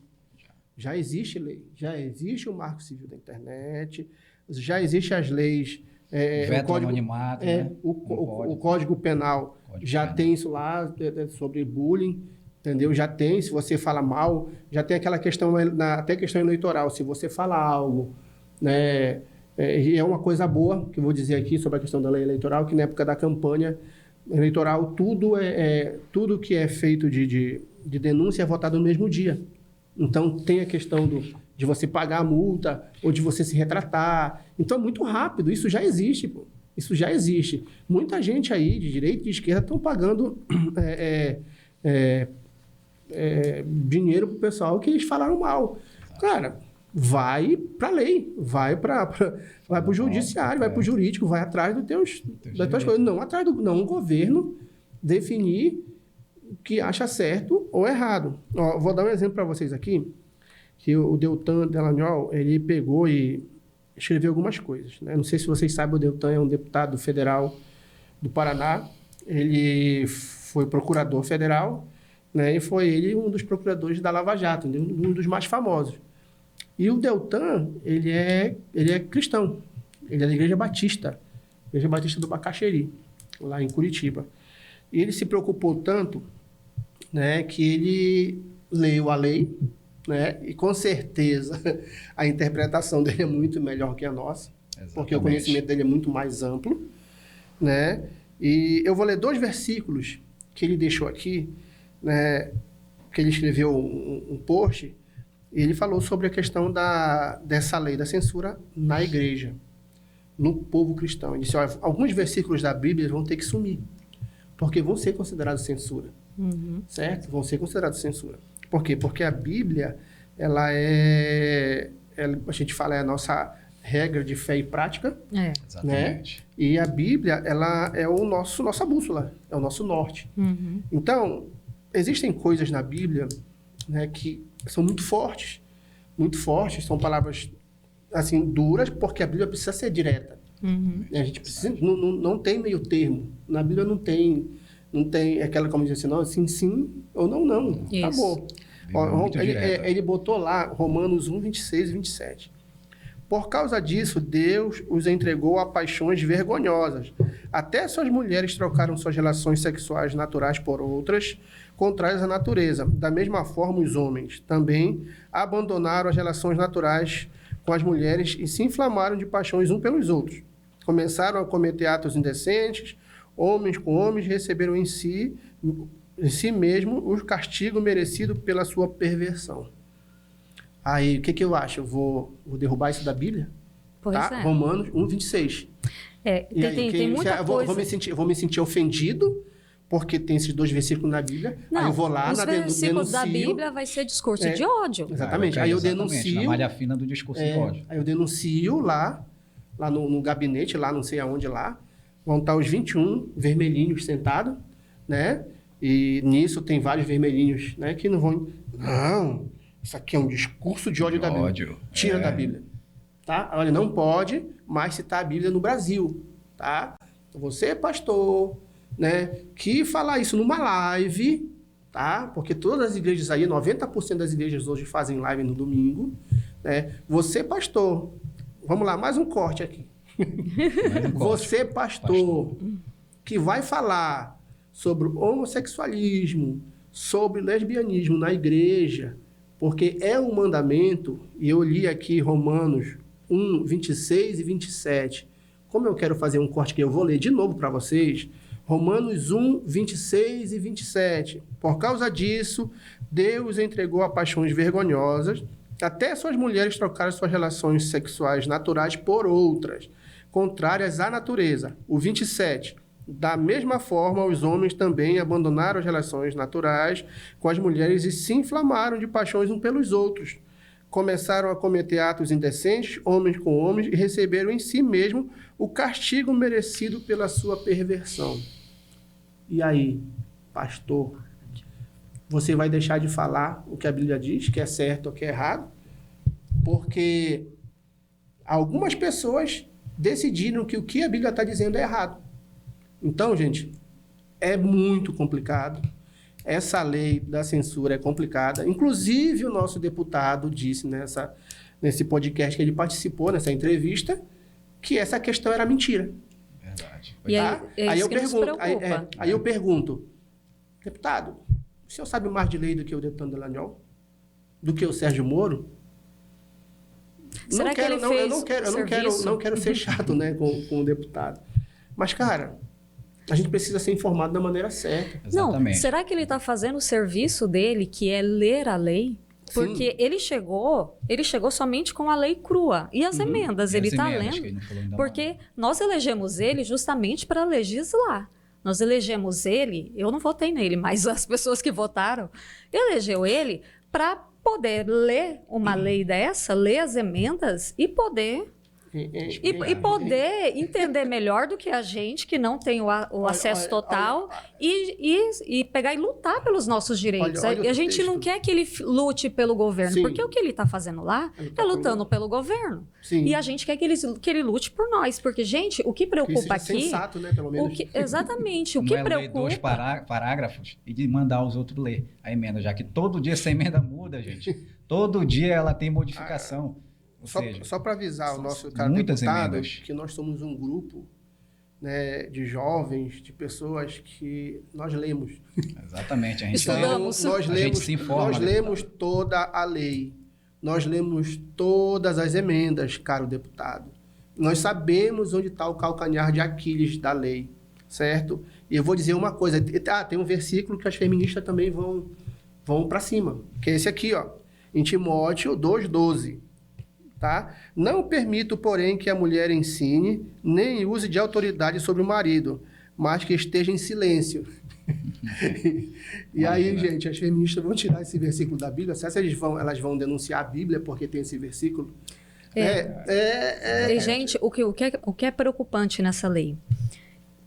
S3: Já existe lei, já existe o Marco Civil da Internet, já existem as leis...
S2: Veto anonimato, né?
S3: O Código Penal já tem isso lá sobre bullying, entendeu? Já tem, se você fala mal, já tem aquela questão, até questão eleitoral, se você fala algo, né? É uma coisa boa, que eu vou dizer aqui sobre a questão da lei eleitoral, que na época da campanha eleitoral, tudo que é feito de denúncia é votado no mesmo dia. Então, tem a questão de você pagar a multa ou de você se retratar. Então, é muito rápido. Isso já existe, pô. Isso já existe. Muita gente aí, de direita e de esquerda, estão pagando dinheiro para o pessoal que eles falaram mal. Cara, vai para a lei, vai para o judiciário, vai para o jurídico, vai atrás das tuas coisas. Não o governo definir o que acha certo ou errado. Ó, vou dar um exemplo para vocês aqui, que o Deltan Dallagnol, ele pegou e escreveu algumas coisas, né? Não sei se vocês sabem, o Deltan é um deputado federal do Paraná, ele foi procurador federal, né? E foi ele um dos procuradores da Lava Jato, um dos mais famosos. E o Deltan, ele é cristão, ele é da Igreja Batista do Bacaxeri, lá em Curitiba. E ele se preocupou tanto, né, que ele leu a lei, né, e com certeza a interpretação dele é muito melhor que a nossa, exatamente, porque o conhecimento dele é muito mais amplo, né? E eu vou ler 2 versículos que ele deixou aqui, né, que ele escreveu um post, e ele falou sobre a questão dessa lei da censura na igreja, no povo cristão. Ele disse, olha, alguns versículos da Bíblia vão ter que sumir, porque vão ser considerados censura. Certo? Vão ser considerados censura. Por quê? Porque a Bíblia, a gente fala, é a nossa regra de fé e prática.
S2: Exatamente.
S3: Né? E a Bíblia, ela é nossa bússola, é o nosso norte. Então, existem coisas na Bíblia, né, que são muito fortes, são palavras assim, duras, porque a Bíblia precisa ser direta. A gente precisa, não tem meio termo. Na Bíblia não tem aquela, como diz assim, não, sim ou não. Isso. Acabou. Ele botou lá Romanos 1, 26 e 27. Por causa disso, Deus os entregou a paixões vergonhosas. Até suas mulheres trocaram suas relações sexuais naturais por outras, contrárias à natureza. Da mesma forma, os homens também abandonaram as relações naturais com as mulheres e se inflamaram de paixões uns pelos outros. Começaram a cometer atos indecentes, homens com homens receberam em si mesmo o castigo merecido pela sua perversão. Aí, o que eu acho? Eu vou derrubar isso da Bíblia?
S1: Pois
S3: tá?
S1: É.
S3: Romanos 1, 26.
S1: Tem muita coisa...
S3: Eu vou me sentir ofendido, porque tem esses 2 versículos na Bíblia.
S1: Não,
S3: aí eu vou lá,
S1: os versículos da Bíblia vai ser discurso de ódio.
S3: Exatamente. Aí eu denuncio...
S2: Na malha fina do discurso de ódio.
S3: Aí eu denuncio lá no gabinete, lá não sei aonde lá, vão estar os 21 vermelhinhos sentados, né? E nisso tem vários vermelhinhos, né? Que não vão... Não, isso aqui é um discurso de ódio da Bíblia. Tira da Bíblia. Tá? Olha, não pode mais citar a Bíblia no Brasil, tá? Você, pastor, né? Que falar isso numa live, tá? Porque todas as igrejas aí, 90% das igrejas hoje fazem live no domingo, né? Você, pastor, vamos lá, mais um corte aqui. Você, pastor, que vai falar sobre homossexualismo, sobre lesbianismo na igreja, porque é um mandamento, e eu li aqui Romanos 1, 26 e 27. Como eu quero fazer um corte que eu vou ler de novo para vocês, Romanos 1, 26 e 27. Por causa disso, Deus entregou a paixões vergonhosas, até suas mulheres trocaram suas relações sexuais naturais por outras, contrárias à natureza. O 27. Da mesma forma, os homens também abandonaram as relações naturais com as mulheres e se inflamaram de paixões uns pelos outros. Começaram a cometer atos indecentes, homens com homens, e receberam em si mesmo o castigo merecido pela sua perversão. E aí, pastor, você vai deixar de falar o que a Bíblia diz, que é certo ou que é errado? Porque algumas pessoas decidiram que o que a Bíblia está dizendo é errado. Então, gente, é muito complicado. Essa lei da censura é complicada. Inclusive, o nosso deputado disse nesse podcast que ele participou, nessa entrevista, que essa questão era mentira.
S2: Verdade.
S1: E
S3: Tá?
S1: aí eu pergunto,
S3: aí eu pergunto, deputado, o senhor sabe mais de lei do que o deputado Delaniol? Do que o Sérgio Moro?
S1: Será que ele fez
S3: eu não quero ser chato, né, com o deputado. Mas, cara, a gente precisa ser informado da maneira certa.
S2: Exatamente.
S1: Não, será que ele está fazendo o serviço dele, que é ler a lei? Porque
S3: Sim.
S1: ele chegou somente com a lei crua. E as emendas,
S2: E
S1: ele
S2: as
S1: está
S2: emendas, que
S1: lendo.
S2: ele não falou ainda
S1: Porque
S2: mais.
S1: nós elegemos ele justamente para legislar. Nós elegemos ele, eu não votei nele, mas as pessoas que votaram, elegeu ele para poder ler uma lei dessa, ler as emendas e poder... E poder entender melhor do que a gente, que não tem o acesso total, e pegar e lutar pelos nossos direitos.
S3: Olha
S1: E a gente não
S3: texto.
S1: quer que ele lute pelo governo,
S3: Sim.
S1: porque o que ele está fazendo lá
S3: Ele
S1: é
S3: tá
S1: lutando pelo governo.
S3: Sim.
S1: E a gente quer que ele lute por nós, porque, gente, o que
S3: Que
S1: preocupa
S3: seja
S1: aqui...
S3: sensato, né, pelo menos.
S1: Exatamente, o
S2: Não
S1: que
S2: é ler dois
S1: preocupa...
S2: parágrafos e de mandar os outros ler a emenda, já que todo dia essa emenda muda, gente. Todo dia ela tem modificação. Ou seja,
S3: Só para avisar o nosso cara
S2: muitas
S3: deputado
S2: emendas.
S3: que nós somos um grupo, né, de jovens, de pessoas que nós lemos.
S2: exatamente. A gente
S1: Estudamos.
S3: Nós
S2: a gente
S3: lemos,
S2: se informa,
S3: nós
S2: né,
S3: lemos toda a lei. Nós lemos todas as emendas, caro deputado. Nós sabemos onde está o calcanhar de Aquiles da lei, certo? E eu vou dizer uma coisa. Tem um versículo que as feministas também vão para cima, que é esse aqui, ó, em Timóteo 2,12. Tá? Não permito, porém, que a mulher ensine, nem use de autoridade sobre o marido, mas que esteja em silêncio. E aí, gente, as feministas vão tirar esse versículo da Bíblia. Se elas vão denunciar a Bíblia porque tem esse versículo.
S1: E, gente, o que é preocupante nessa lei?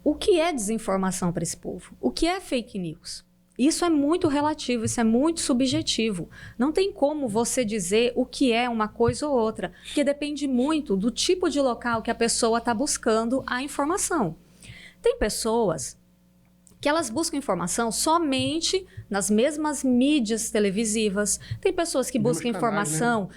S1: O que é desinformação para esse povo? O que é fake news? Isso é muito relativo, isso é muito subjetivo. Não tem como você dizer o que é uma coisa ou outra, porque depende muito do tipo de local que a pessoa está buscando a informação. Tem pessoas que elas buscam informação somente nas mesmas mídias televisivas. Tem pessoas que buscam informação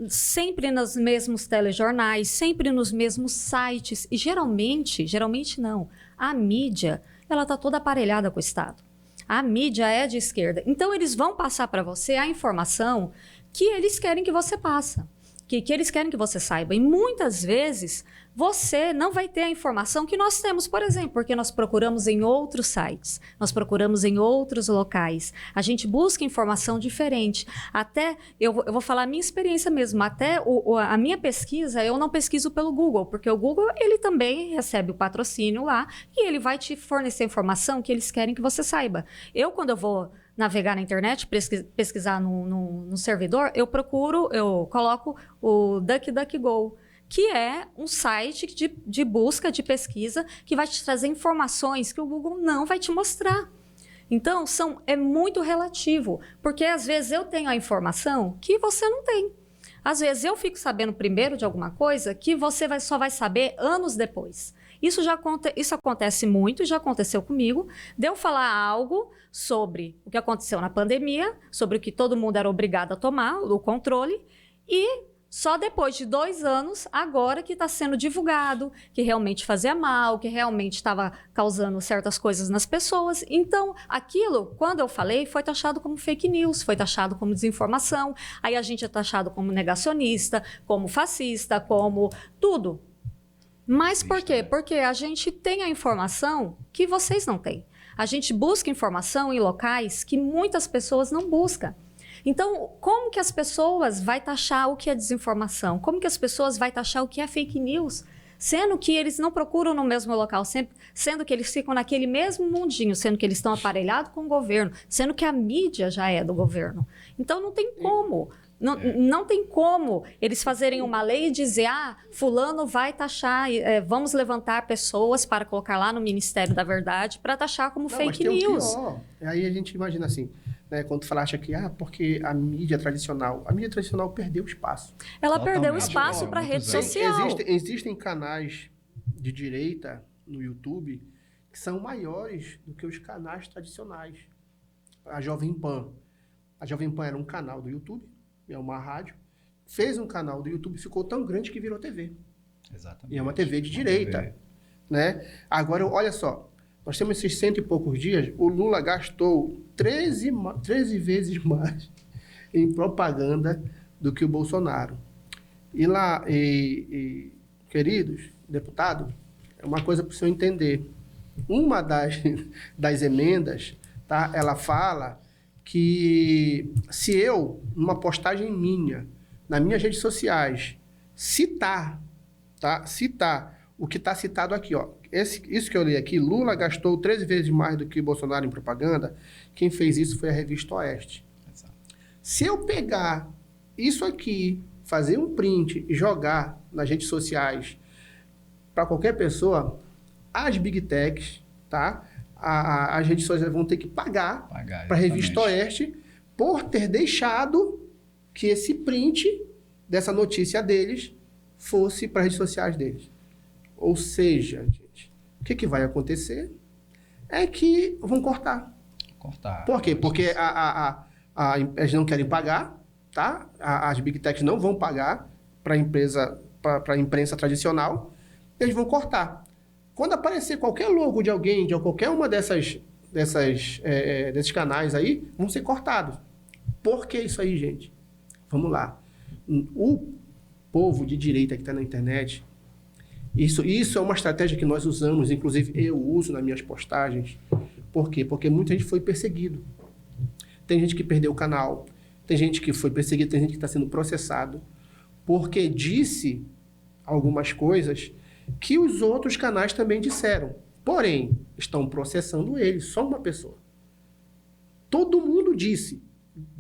S1: sempre nos mesmos telejornais, sempre nos mesmos sites. E geralmente não. A mídia, ela está toda aparelhada com o Estado. A mídia é de esquerda. Então, eles vão passar para você a informação que eles querem que você passe, que eles querem que você saiba. E muitas vezes, você não vai ter a informação que nós temos, por exemplo, porque nós procuramos em outros sites, nós procuramos em outros locais. A gente busca informação diferente. Até, eu vou falar a minha experiência mesmo, até a minha pesquisa, eu não pesquiso pelo Google, porque o Google, ele também recebe o patrocínio lá e ele vai te fornecer informação que eles querem que você saiba. Quando eu vou navegar na internet, pesquisar no servidor, eu coloco o DuckDuckGo, que é um site de busca, de pesquisa, que vai te trazer informações que o Google não vai te mostrar. Então, é muito relativo, porque às vezes eu tenho a informação que você não tem. Às vezes eu fico sabendo primeiro de alguma coisa que você só vai saber anos depois. Isso acontece muito, já aconteceu comigo, de eu falar algo sobre o que aconteceu na pandemia, sobre o que todo mundo era obrigado a tomar, o controle, e Só depois de 2 anos, agora que está sendo divulgado, que realmente fazia mal, que realmente estava causando certas coisas nas pessoas. Então, aquilo, quando eu falei, foi taxado como fake news, foi taxado como desinformação. Aí a gente é taxado como negacionista, como fascista, como tudo. Mas por quê? Porque a gente tem a informação que vocês não têm. A gente busca informação em locais que muitas pessoas não buscam. Então, como que as pessoas vão taxar o que é desinformação? Como que as pessoas vão taxar o que é fake news? Sendo que eles não procuram no mesmo local, sendo que eles ficam naquele mesmo mundinho, sendo que eles estão aparelhados com o governo, sendo que a mídia já é do governo. Então, não tem como. Não tem como eles fazerem uma lei e dizer, fulano vai taxar, vamos levantar pessoas para colocar lá no Ministério da Verdade para taxar como fake news.
S3: Aí a gente imagina assim, né, quando tu falaste aqui, porque a mídia tradicional perdeu espaço.
S1: Ela perdeu espaço para a rede social.
S3: Existem canais de direita no YouTube que são maiores do que os canais tradicionais. A Jovem Pan. A Jovem Pan era um canal do YouTube, é uma rádio, fez um canal do YouTube, ficou tão grande que virou TV.
S2: Exatamente.
S3: E é uma TV de direita. TV. Né? Agora, olha só, nós temos esses 100 e poucos dias, o Lula gastou 13 vezes mais em propaganda do que o Bolsonaro. E lá, queridos deputados, é uma coisa para o senhor entender. Uma das emendas, tá, ela fala que se eu, numa postagem minha, nas minhas redes sociais, citar o que está citado aqui, isso que eu li aqui, Lula gastou 13 vezes mais do que Bolsonaro em propaganda, quem fez isso foi a Revista Oeste. Exato. Se eu pegar isso aqui, fazer um print e jogar nas redes sociais para qualquer pessoa, as Big Techs, tá? As redes sociais vão ter que pagar para a Revista Oeste por ter deixado que esse print dessa notícia deles fosse para as redes sociais deles. Ou seja, gente, o que vai acontecer é que vão cortar. Por quê? Porque eles não querem pagar, tá? As Big Techs não vão pagar para a imprensa tradicional, eles vão cortar. Quando aparecer qualquer logo de alguém, de qualquer uma desses canais aí, vão ser cortados. Por que isso aí, gente? Vamos lá. O povo de direita que está na internet, isso é uma estratégia que nós usamos, inclusive eu uso nas minhas postagens. Por quê? Porque muita gente foi perseguido. Tem gente que perdeu o canal, tem gente que foi perseguido, tem gente que está sendo processado, porque disse algumas coisas que os outros canais também disseram. Porém, estão processando ele, só uma pessoa. Todo mundo disse.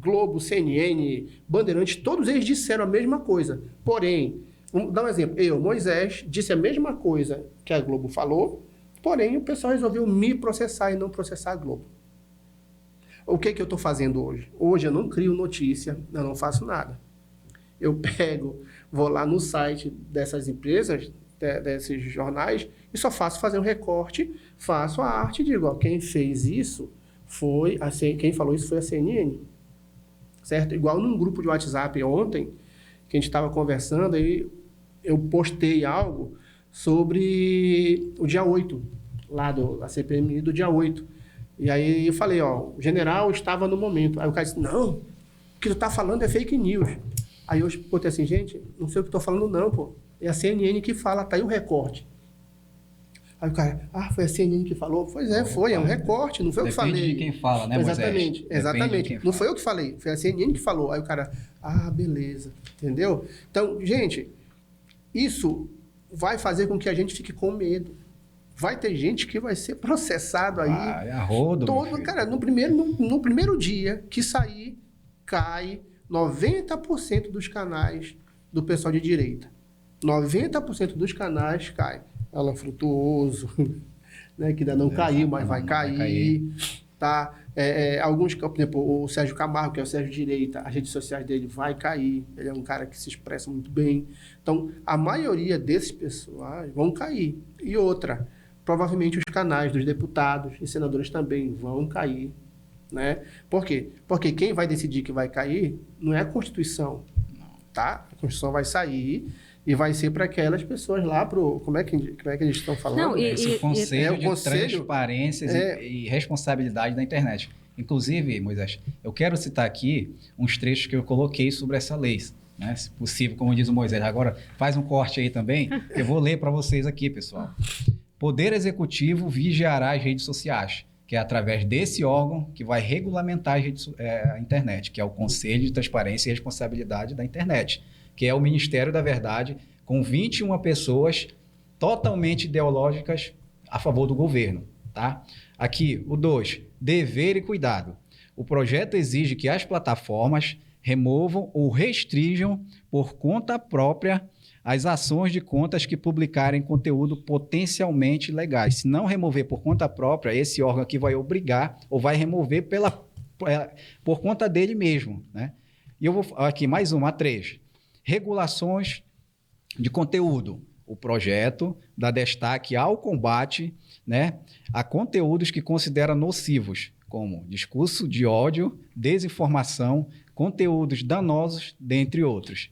S3: Globo, CNN, Bandeirantes, todos eles disseram a mesma coisa. Porém, vamos dar um exemplo. Eu, Moisés, disse a mesma coisa que a Globo falou, porém o pessoal resolveu me processar e não processar a Globo. O que eu estou fazendo hoje? Hoje eu não crio notícia, eu não faço nada. Eu vou lá no site dessas empresas, desses jornais, e só fazer um recorte, faço a arte e digo, quem fez isso foi quem falou isso foi a CNN. Certo? Igual num grupo de WhatsApp ontem, que a gente estava conversando, aí eu postei algo sobre o dia 8, lá da CPMI do dia 8. E aí eu falei, o general estava no momento. Aí o cara disse, não, o que tu está falando é fake news. Aí eu botei assim, gente, não sei o que estou falando não, pô. É a CNN que fala, tá aí o recorte. Aí o cara, foi a CNN que falou? Pois é, é um recorte, não foi eu que falei.
S2: Depende de quem fala, né,
S3: Exatamente,
S2: Moisés?
S3: exatamente. Não foi eu que falei, foi a CNN que falou. Aí o cara, beleza, entendeu? Então, gente, isso vai fazer com que a gente fique com medo. Vai ter gente que vai ser processado aí.
S2: A rodo,
S3: cara, no primeiro dia que sair, cai 90% dos canais do pessoal de direita. 90% dos canais cai. Alan Frutuoso, né, que ainda não caiu, mas vai cair. Tá? Alguns, por exemplo, o Sérgio Camargo, que é o Sérgio Direita, as redes sociais dele vai cair. Ele é um cara que se expressa muito bem. Então, a maioria desses pessoas vão cair. E outra, provavelmente os canais dos deputados e senadores também vão cair. Né? Por quê? Porque quem vai decidir que vai cair não é a Constituição. tá? A Constituição vai sair e vai ser para aquelas pessoas lá, como é que eles estão falando?
S1: Não,
S2: Esse conselho de
S3: conselho,
S2: transparência e responsabilidade da internet. Inclusive, Moisés, eu quero citar aqui uns trechos que eu coloquei sobre essa lei, né? Se possível, como diz o Moisés. Agora, faz um corte aí também, que eu vou ler para vocês aqui, pessoal. Poder Executivo vigiará as redes sociais, que é através desse órgão que vai regulamentar a internet, que é o Conselho de Transparência e Responsabilidade da Internet, que é o Ministério da Verdade, com 21 pessoas totalmente ideológicas a favor do governo. Tá? Aqui, o 2, dever e cuidado. O projeto exige que as plataformas removam ou restringam por conta própria as ações de contas que publicarem conteúdo potencialmente legais. Se não remover por conta própria, esse órgão aqui vai obrigar ou vai remover por conta dele mesmo. Né? E eu vou aqui mais uma, 3. Regulações de conteúdo. O projeto dá destaque ao combate, né, a conteúdos que considera nocivos, como discurso de ódio, desinformação, conteúdos danosos, dentre outros.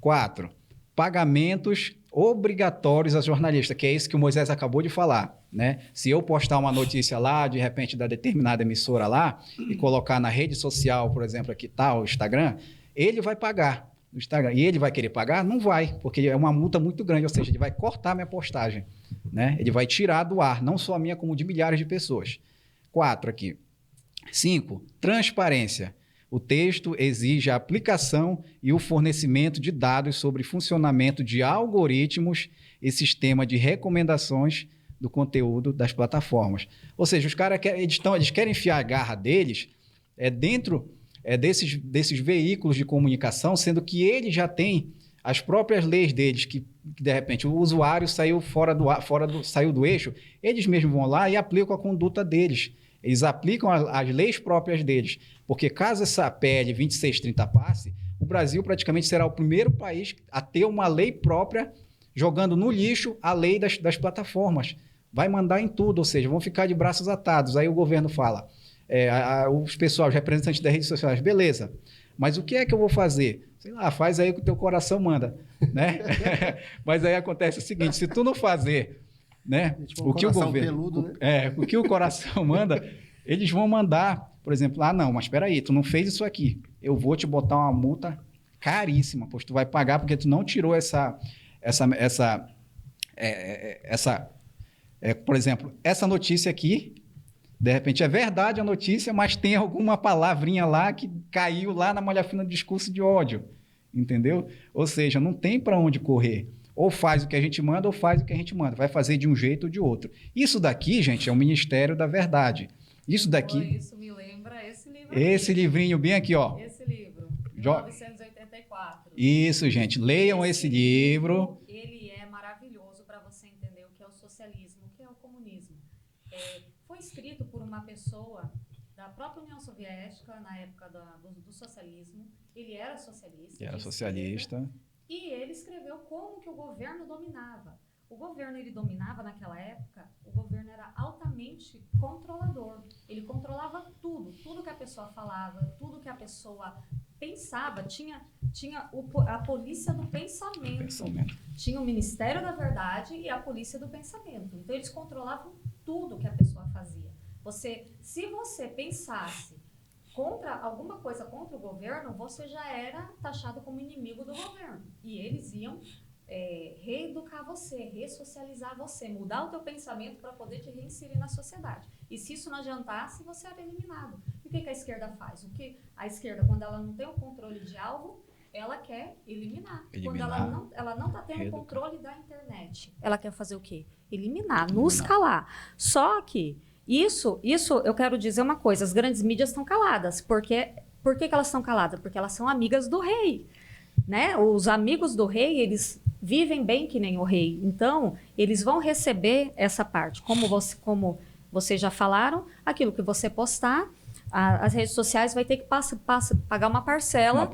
S2: 4. Pagamentos obrigatórios a jornalistas, que é isso que o Moisés acabou de falar. Né? Se eu postar uma notícia lá, de repente, da determinada emissora lá, e colocar na rede social, por exemplo, aqui tá, o Instagram, ele vai pagar no Instagram. E ele vai querer pagar? Não vai, porque é uma multa muito grande, ou seja, ele vai cortar minha postagem. Né? Ele vai tirar do ar, não só a minha, como de milhares de pessoas. 4 aqui. 5. Transparência. O texto exige a aplicação e o fornecimento de dados sobre funcionamento de algoritmos e sistema de recomendações do conteúdo das plataformas. Ou seja, os caras eles querem enfiar a garra deles dentro desses veículos de comunicação, sendo que eles já têm as próprias leis deles, que de repente o usuário saiu saiu do eixo, eles mesmos vão lá e aplicam a conduta deles. Eles aplicam as leis próprias deles. Porque caso essa PL 2630 passe, o Brasil praticamente será o primeiro país a ter uma lei própria, jogando no lixo a lei das plataformas. Vai mandar em tudo, ou seja, vão ficar de braços atados. Aí o governo fala, os pessoal, os representantes das redes sociais, beleza, mas o que é que eu vou fazer? Sei lá, faz aí o que o teu coração manda. Né? Mas aí acontece o seguinte, se tu não fazer... Né? O que o governo, peludo, né? O que o coração manda, eles vão mandar, por exemplo, não, mas espera aí, tu não fez isso aqui, eu vou te botar uma multa caríssima, pois tu vai pagar porque tu não tirou por exemplo, essa notícia aqui, de repente é verdade a notícia, mas tem alguma palavrinha lá que caiu lá na malha fina do discurso de ódio, entendeu? Ou seja, não tem para onde correr. Ou faz o que a gente manda, ou faz o que a gente manda. Vai fazer de um jeito ou de outro. Isso daqui, gente, é o Ministério da Verdade. Isso daqui...
S1: Isso me lembra esse livro
S2: Esse
S1: aqui.
S2: livrinho bem aqui, ó.
S1: Esse livro, 1984.
S2: Isso, gente. Leiam esse livro.
S1: Ele é maravilhoso para você entender o que é o socialismo, o que é o comunismo. Foi escrito por uma pessoa da própria União Soviética, na época do socialismo. Ele era socialista.
S2: Era socialista.
S1: E ele escreveu como que o governo dominava. O governo, ele dominava naquela época, o governo era altamente controlador. Ele controlava tudo que a pessoa falava, tudo que a pessoa pensava. Tinha a polícia do pensamento. Tinha o Ministério da Verdade e a polícia do pensamento. Então, eles controlavam tudo que a pessoa fazia. Se você pensasse alguma coisa contra o governo, você já era taxado como inimigo do governo. E eles iam reeducar você, ressocializar você, mudar o teu pensamento para poder te reinserir na sociedade. E se isso não adiantasse, você era eliminado. E o que a esquerda faz? O que a esquerda, quando ela não tem o controle de algo, ela quer eliminar. Quando ela não está tendo controle da internet, ela quer fazer o quê? Eliminar, nos calar. Só que Isso eu quero dizer uma coisa, as grandes mídias estão caladas. Por que elas estão caladas? Porque elas são amigas do rei. Né? Os amigos do rei, eles vivem bem que nem o rei. Então, eles vão receber essa parte. Como vocês já falaram, aquilo que você postar, as redes sociais vai ter que pagar uma parcela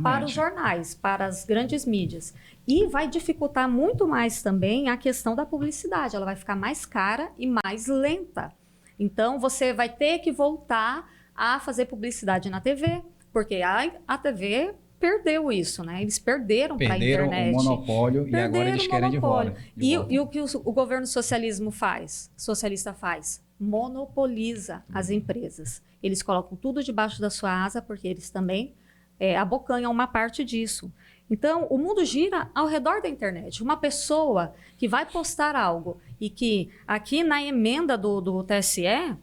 S1: para os jornais, para as grandes mídias. E vai dificultar muito mais também a questão da publicidade. Ela vai ficar mais cara e mais lenta. Então, você vai ter que voltar a fazer publicidade na TV, porque a TV perdeu isso, né? Eles perderam para a internet.
S2: Perderam o monopólio e agora eles querem de volta.
S1: E o que o governo socialista faz? Monopoliza as empresas. Eles colocam tudo debaixo da sua asa porque eles também abocanham uma parte disso. Então, o mundo gira ao redor da internet. Uma pessoa que vai postar algo e que aqui na emenda do TSE,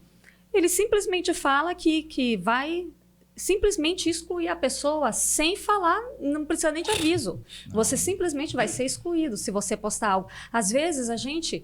S1: ele simplesmente fala que vai simplesmente excluir a pessoa sem falar, não precisa nem de aviso. Você simplesmente vai ser excluído se você postar algo. Às vezes, a gente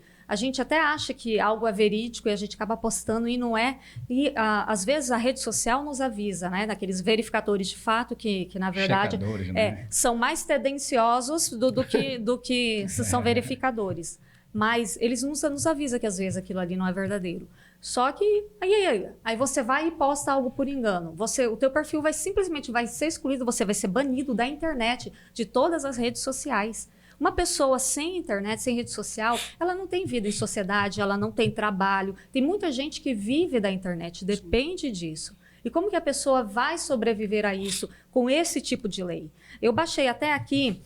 S1: até acha que algo é verídico e a gente acaba postando e não é. E, às vezes, a rede social nos avisa, né? Daqueles verificadores de fato que na verdade,
S2: né?
S1: são mais tendenciosos do que são verificadores. Mas eles nos avisam que, às vezes, aquilo ali não é verdadeiro. Só que aí você vai e posta algo por engano. O teu perfil simplesmente vai ser excluído, você vai ser banido da internet, de todas as redes sociais. Uma pessoa sem internet, sem rede social, ela não tem vida em sociedade, ela não tem trabalho. Tem muita gente que vive da internet, depende disso. E como que a pessoa vai sobreviver a isso com esse tipo de lei? Eu baixei até aqui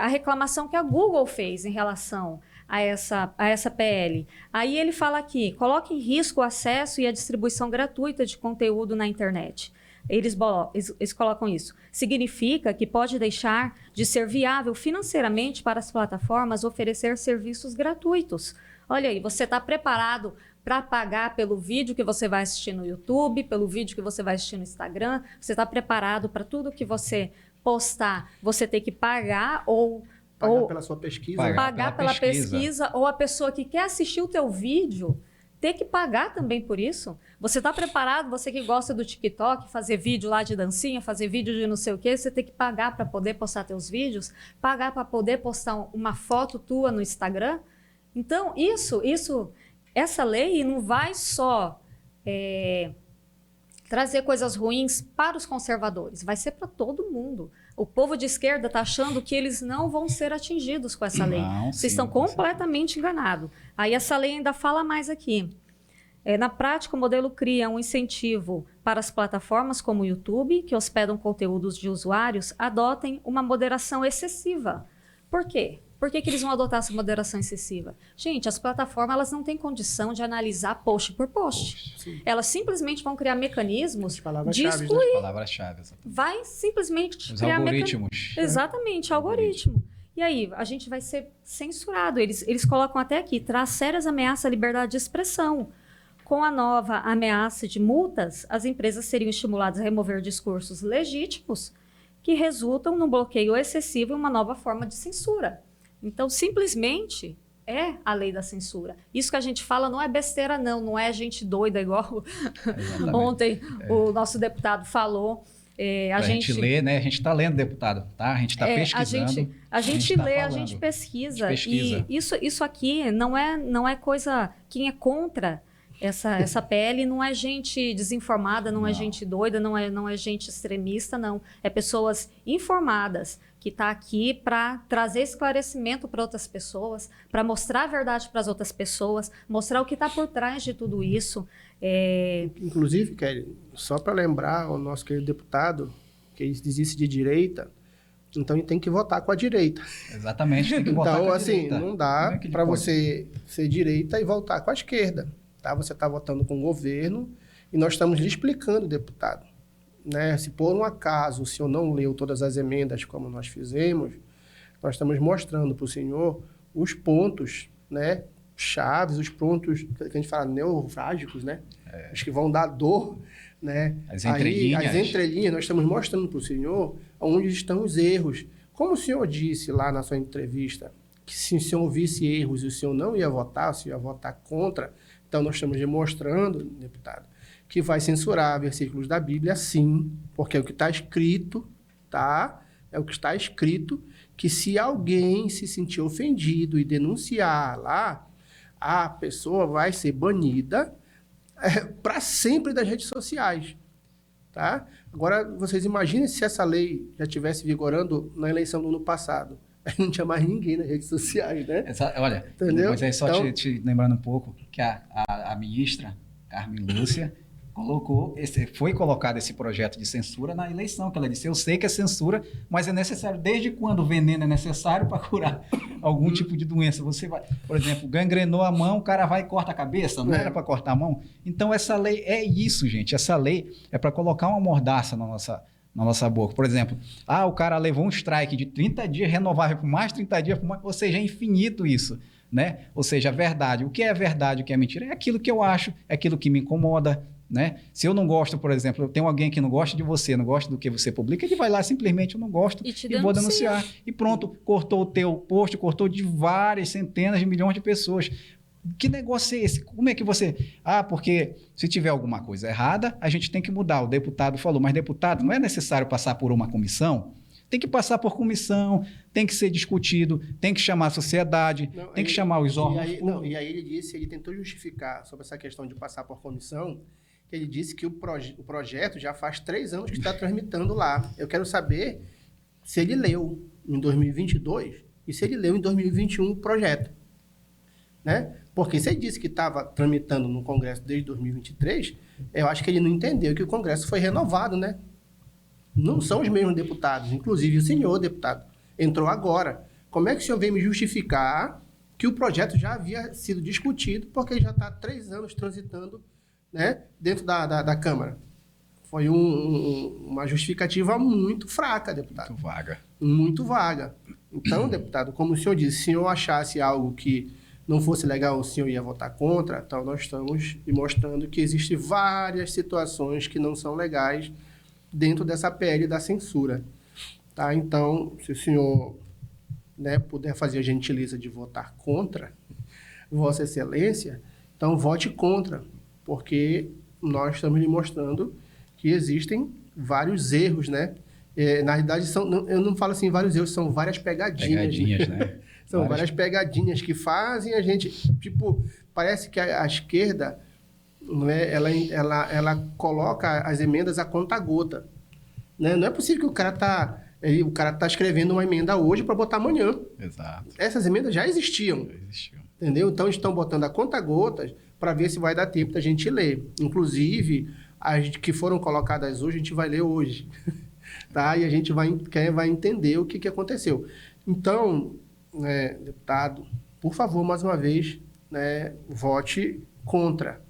S1: a reclamação que a Google fez em relação a essa PL. Aí ele fala aqui, coloca em risco o acesso e a distribuição gratuita de conteúdo na internet. Eles colocam isso. Significa que pode deixar de ser viável financeiramente para as plataformas oferecer serviços gratuitos. Olha aí, você está preparado para pagar pelo vídeo que você vai assistir no YouTube, pelo vídeo que você vai assistir no Instagram? Você está preparado para tudo que você postar, você ter que pagar ou
S3: pela sua pesquisa.
S1: Pagar pela pesquisa, ou a pessoa que quer assistir o teu vídeo ter que pagar também por isso? Você está preparado, você que gosta do TikTok, fazer vídeo lá de dancinha, fazer vídeo de não sei o quê, você tem que pagar para poder postar teus vídeos, pagar para poder postar uma foto tua no Instagram? Então, essa lei não vai só trazer coisas ruins para os conservadores, vai ser para todo mundo. O povo de esquerda está achando que eles não vão ser atingidos com essa lei. Vocês estão completamente enganados. Aí essa lei ainda fala mais aqui. Na prática, o modelo cria um incentivo para as plataformas como o YouTube, que hospedam conteúdos de usuários, adotem uma moderação excessiva. Por quê? Por que eles vão adotar essa moderação excessiva? Gente, as plataformas elas não têm condição de analisar post por post. Elas simplesmente vão criar mecanismos de excluir.
S2: Palavras-chave.
S1: Vai simplesmente
S2: os
S1: criar
S2: algoritmos.
S1: Exatamente, algoritmo. E aí, a gente vai ser censurado. Eles colocam até aqui, traz sérias ameaças à liberdade de expressão. Com a nova ameaça de multas, as empresas seriam estimuladas a remover discursos legítimos que resultam num bloqueio excessivo e uma nova forma de censura. Então, simplesmente, é a lei da censura. Isso que a gente fala não é besteira, não é gente doida, igual ontem o nosso deputado falou.
S2: A gente lê, né? A gente está lendo, deputado, tá? A gente está pesquisando.
S1: A gente lê, a gente pesquisa. E isso aqui não é coisa... Quem é contra essa PL não é gente desinformada, não é gente doida, não é gente extremista, não. É pessoas informadas que está aqui para trazer esclarecimento para outras pessoas, para mostrar a verdade para as outras pessoas, mostrar o que está por trás de tudo isso.
S3: Inclusive, Kelly, só para lembrar o nosso querido deputado, que ele desiste de direita, então ele tem que votar com a direita.
S2: Exatamente, tem que votar com a direita.
S3: Então, assim, não dá para você ser direita e votar com a esquerda. Tá? Você está votando com o governo e nós estamos lhe explicando, deputado. Né? Se por um acaso o senhor não leu todas as emendas como nós fizemos, nós estamos mostrando para o senhor os pontos, né, chaves, os pontos que a gente fala neurálgicos, né? Os que vão dar dor, né?
S2: As entrelinhas.
S3: As entrelinhas, nós estamos mostrando para o senhor onde estão os erros. Como o senhor disse lá na sua entrevista, que se o senhor visse erros e o senhor não ia votar, o senhor ia votar contra, então nós estamos demonstrando, deputado, que vai censurar versículos da Bíblia, sim, porque é o que está escrito, tá? É o que está escrito, que se alguém se sentir ofendido e denunciar lá, a pessoa vai ser banida para sempre das redes sociais, tá? Agora, vocês imaginem se essa lei já estivesse vigorando na eleição do ano passado. Aí não tinha mais ninguém nas redes sociais, né?
S2: Olha,
S3: entendeu?
S2: Mas aí só então, te lembrando um pouco que a ministra, Carmen Lúcia, foi colocado esse projeto de censura na eleição, que ela disse, eu sei que é censura, mas é necessário. Desde quando o veneno é necessário para curar algum tipo de doença? Você vai, por exemplo, gangrenou a mão, o cara vai e corta a cabeça, não era para cortar a mão? Então essa lei é isso, gente. Essa lei é para colocar uma mordaça na nossa boca. Por exemplo, o cara levou um strike de 30 dias, renovável por mais 30 dias, ou seja, é infinito isso. Né? Ou seja, a verdade. O que é verdade, o que é mentira? É aquilo que eu acho, é aquilo que me incomoda. Né? Se eu não gosto, por exemplo, eu tenho alguém que não gosta de você, não gosta do que você publica, ele vai lá simplesmente, eu não gosto e vou denunciar. E pronto, cortou o teu post, cortou de várias centenas de milhões de pessoas. Que negócio é esse? Como é que você... porque se tiver alguma coisa errada, a gente tem que mudar. O deputado falou, mas deputado, não é necessário passar por uma comissão? Tem que passar por comissão, tem que ser discutido, tem que chamar a sociedade, tem que chamar os órgãos.
S3: E aí ele tentou justificar sobre essa questão de passar por comissão, que ele disse que o projeto já faz 3 anos que está tramitando lá. Eu quero saber se ele leu em 2022 e se ele leu em 2021 o projeto. Né? Porque se ele disse que estava tramitando no Congresso desde 2023, eu acho que ele não entendeu que o Congresso foi renovado, né? Não são os mesmos deputados. Inclusive, o senhor deputado entrou agora. Como é que o senhor vem me justificar que o projeto já havia sido discutido porque já está há 3 anos transitando, né, dentro da Câmara? Foi uma justificativa muito fraca, deputado.
S2: Muito vaga.
S3: Muito vaga. Então, deputado, como o senhor disse, se o senhor achasse algo que não fosse legal, o senhor ia votar contra, então nós estamos mostrando que existem várias situações que não são legais dentro dessa PL da censura. Tá? Então, se o senhor, né, puder fazer a gentileza de votar contra, Vossa Excelência, então vote contra, porque nós estamos lhe mostrando que existem vários erros, né? Na realidade, eu não falo assim vários erros, são várias pegadinhas.
S2: Né?
S3: São várias pegadinhas que fazem a gente... Tipo, parece que a esquerda, né, ela coloca as emendas a conta-gota. Né? Não é possível que o cara tá escrevendo uma emenda hoje para botar amanhã.
S2: Exato.
S3: Essas emendas já existiam. Entendeu? Então, estão botando a conta-gotas para ver se vai dar tempo da gente ler. Inclusive, as que foram colocadas hoje, a gente vai ler hoje. Tá? E a gente vai entender o que aconteceu. Então, deputado, por favor, mais uma vez, né, vote contra.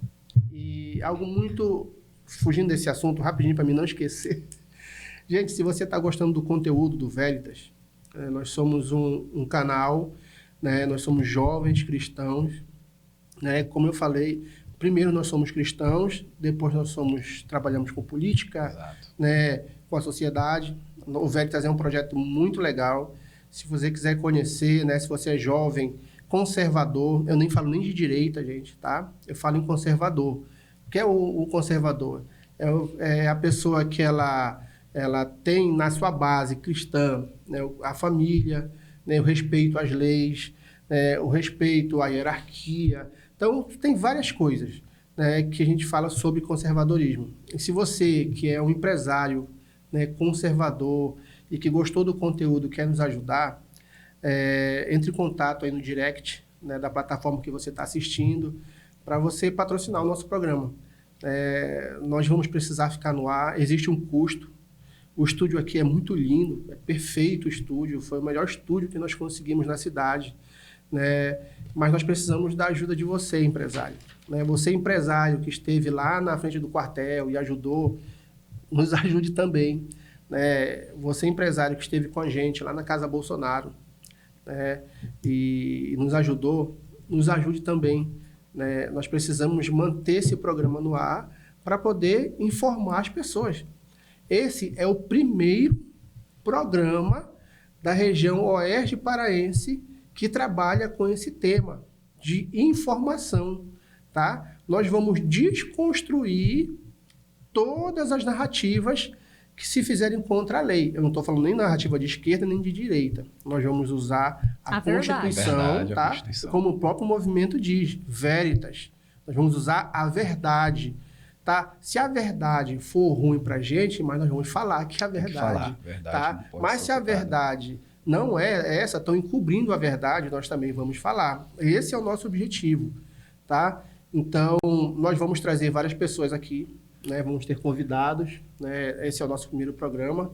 S3: E algo muito... Fugindo desse assunto, rapidinho, para mim não esquecer. Gente, se você está gostando do conteúdo do Veritas, nós somos um canal, né, nós somos jovens cristãos, né, como eu falei, primeiro nós somos cristãos, depois trabalhamos com política, né, com a sociedade. O Veritas é um projeto muito legal. Se você quiser conhecer, né, se você é jovem, conservador, eu nem falo nem de direita, gente, tá? Eu falo em conservador. O que é o conservador? É a pessoa que ela tem na sua base cristã, né, a família, né, o respeito às leis, né, o respeito à hierarquia. Então, tem várias coisas, né, que a gente fala sobre conservadorismo. E se você, que é um empresário, né, conservador e que gostou do conteúdo, quer nos ajudar, entre em contato aí no direct, né, da plataforma que você está assistindo, para você patrocinar o nosso programa. Nós vamos precisar ficar no ar, existe um custo. O estúdio aqui é muito lindo, é perfeito o estúdio, foi o melhor estúdio que nós conseguimos na cidade, né? Mas nós precisamos da ajuda de você, empresário. Né? Você, empresário, que esteve lá na frente do quartel e ajudou, nos ajude também. Né? Você, empresário, que esteve com a gente lá na Casa Bolsonaro, né, e nos ajudou, nos ajude também. Né? Nós precisamos manter esse programa no ar para poder informar as pessoas. Esse é o primeiro programa da região oeste paraense que trabalha com esse tema de informação. Tá? Nós vamos desconstruir todas as narrativas que se fizerem contra a lei. Eu não estou falando nem narrativa de esquerda nem de direita. Nós vamos usar a Constituição, tá? A Constituição. Como o próprio movimento diz, Veritas. Nós vamos usar a verdade. Tá? Se a verdade for ruim para a gente, mas nós vamos falar que a verdade. Tá? Mas se a verdade não é essa, estão encobrindo a verdade, nós também vamos falar. Esse é o nosso objetivo. Tá? Então, nós vamos trazer várias pessoas aqui né? Vamos ter convidados, né? Esse é o nosso primeiro programa.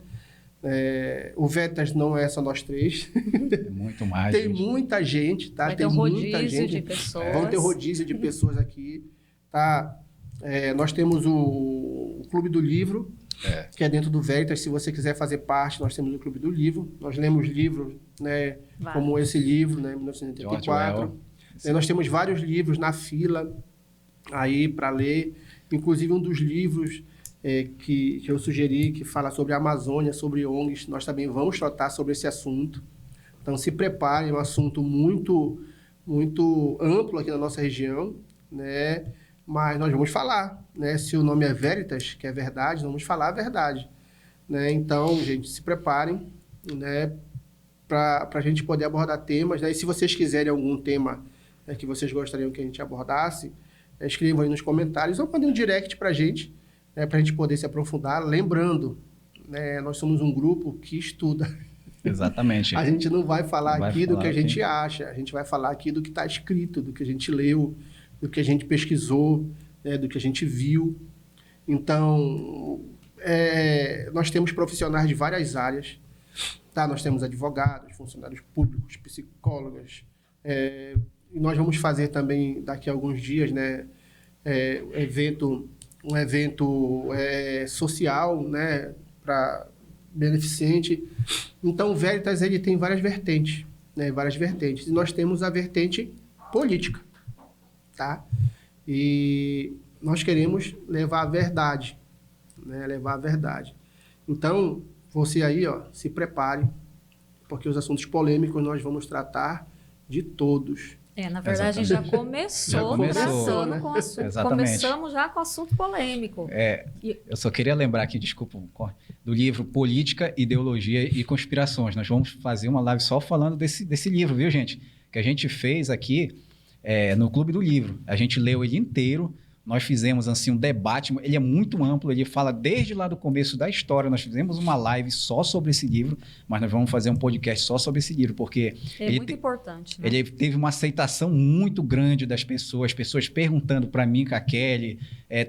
S3: O Veritas não é só nós três.
S2: É muito mais.
S3: Tem
S2: gente.
S3: muita gente, tá?
S1: Vai
S3: Tem
S1: ter um
S3: muita
S1: rodízio
S3: gente.
S1: de pessoas.
S3: Vão ter rodízio de pessoas aqui, tá? Nós temos o Clube do Livro, que é dentro do Veritas. Se você quiser fazer parte, nós temos o Clube do Livro. Nós lemos livros, né? Como esse livro, né? 1984. Nós temos vários livros na fila aí para ler. Inclusive um dos livros que eu sugeri, que fala sobre a Amazônia, sobre ONGs, nós também vamos tratar sobre esse assunto. Então se preparem, é um assunto muito, muito amplo aqui na nossa região, né? Mas nós vamos falar, né? Se o nome é Veritas, que é verdade, vamos falar a verdade, né? Então, gente, se preparem, né? Para a gente poder abordar temas, né? E se vocês quiserem algum tema, né, que vocês gostariam que a gente abordasse, escrevam aí nos comentários ou mandem um direct para a gente, né, para a gente poder se aprofundar. Lembrando, né, nós somos um grupo que estuda.
S2: Exatamente.
S3: A gente não vai falar aqui do que a gente
S2: aqui.
S3: acha, a gente vai falar aqui do que está escrito, do que a gente leu, do que a gente pesquisou, né, do que a gente viu. Então, nós temos profissionais de várias áreas, tá? Nós temos advogados, funcionários públicos, psicólogas. E nós vamos fazer também, daqui a alguns dias, né, um evento social, né, beneficente. Então, o Veritas ele tem várias vertentes, né, várias vertentes. E nós temos a vertente política, tá? E nós queremos levar a verdade, né, levar a verdade. Então, você aí, ó, se prepare, porque os assuntos polêmicos nós vamos tratar de todos.
S1: Na verdade, a gente já começou tratando, né, com o assunto.
S2: Exatamente.
S1: Começamos já com o assunto polêmico.
S2: Eu só queria lembrar aqui, desculpa, do livro Política, Ideologia e Conspirações. Nós vamos fazer uma live só falando desse livro, viu, gente? Que a gente fez aqui no Clube do Livro. A gente leu ele inteiro. Nós fizemos assim um debate, ele é muito amplo, ele fala desde lá do começo da história. Nós fizemos uma live só sobre esse livro, mas nós vamos fazer um podcast só sobre esse livro, porque
S1: muito importante, né?
S2: Ele teve uma aceitação muito grande das pessoas perguntando para mim, com a Kelly,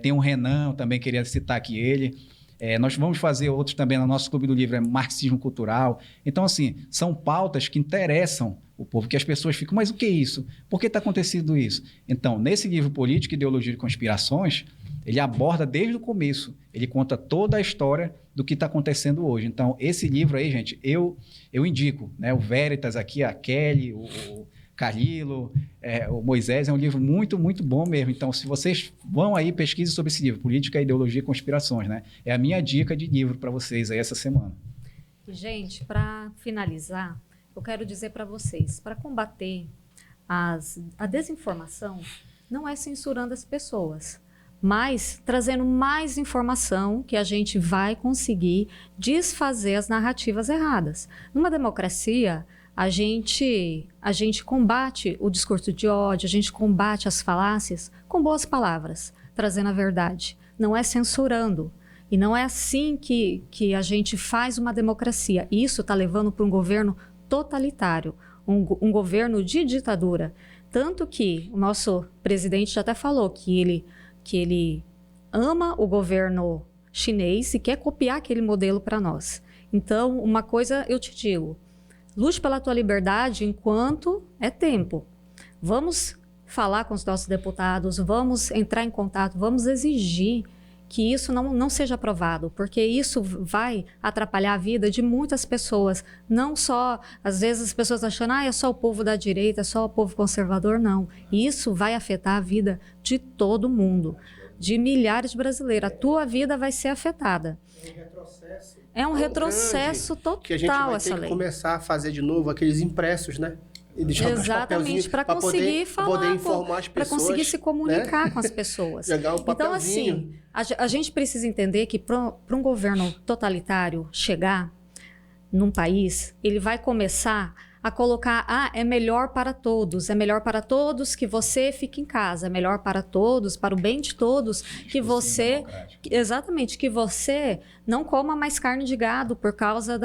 S2: tem o Renan, também queria citar aqui ele. Nós vamos fazer outros também no nosso Clube do Livro, Marxismo Cultural. Então, assim, são pautas que interessam o povo, que as pessoas ficam, mas o que é isso? Por que está acontecendo isso? Então, nesse livro Política, Ideologia e Conspirações, ele aborda desde o começo, ele conta toda a história do que está acontecendo hoje. Então, esse livro aí, gente, eu indico, né? O Veritas aqui, a Kelly, o Carlilo, o Moisés, é um livro muito, muito bom mesmo. Então, se vocês vão aí, pesquisem sobre esse livro, Política, Ideologia e Conspirações, né? É a minha dica de livro para vocês aí essa semana.
S1: Gente, para finalizar, eu quero dizer para vocês, para combater a desinformação, não é censurando as pessoas, mas trazendo mais informação que a gente vai conseguir desfazer as narrativas erradas. Numa democracia, a gente combate o discurso de ódio, a gente combate as falácias com boas palavras, trazendo a verdade. Não é censurando. E não é assim que a gente faz uma democracia. Isso está levando para um governo totalitário, um governo de ditadura. Tanto que o nosso presidente já até falou que ele ama o governo chinês e quer copiar aquele modelo para nós. Então, uma coisa eu te digo, lute pela tua liberdade enquanto é tempo. Vamos falar com os nossos deputados, vamos entrar em contato, vamos exigir que isso não seja aprovado, porque isso vai atrapalhar a vida de muitas pessoas. Não só, às vezes as pessoas achando, é só o povo da direita, é só o povo conservador, não. Isso vai afetar a vida de todo mundo, de milhares de brasileiros. A tua vida vai ser afetada. É um retrocesso total
S3: que a gente vai
S1: essa
S3: ter
S1: lei.
S3: Que começar a fazer de novo aqueles impressos, né?
S1: Exatamente, para conseguir falar,
S3: poder informar as pessoas,
S1: para conseguir se comunicar, né, com as pessoas.
S3: Jogar um
S1: então, assim, a gente precisa entender que para um governo totalitário chegar num país, ele vai começar a colocar, é melhor para todos que você fique em casa, é melhor para todos, para o bem de todos, que você, exatamente, que você não coma mais carne de gado por causa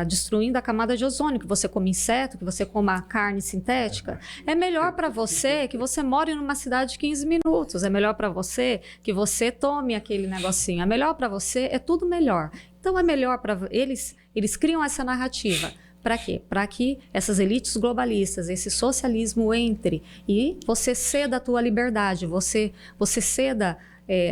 S1: destruindo a camada de ozônio, que você come inseto, que você coma carne sintética. É melhor para você que você more numa cidade de 15 minutos. É melhor para você que você tome aquele negocinho. É melhor para você, é tudo melhor. Então é melhor para eles criam essa narrativa. Para quê? Para que essas elites globalistas, esse socialismo entre e você ceda a tua liberdade, você ceda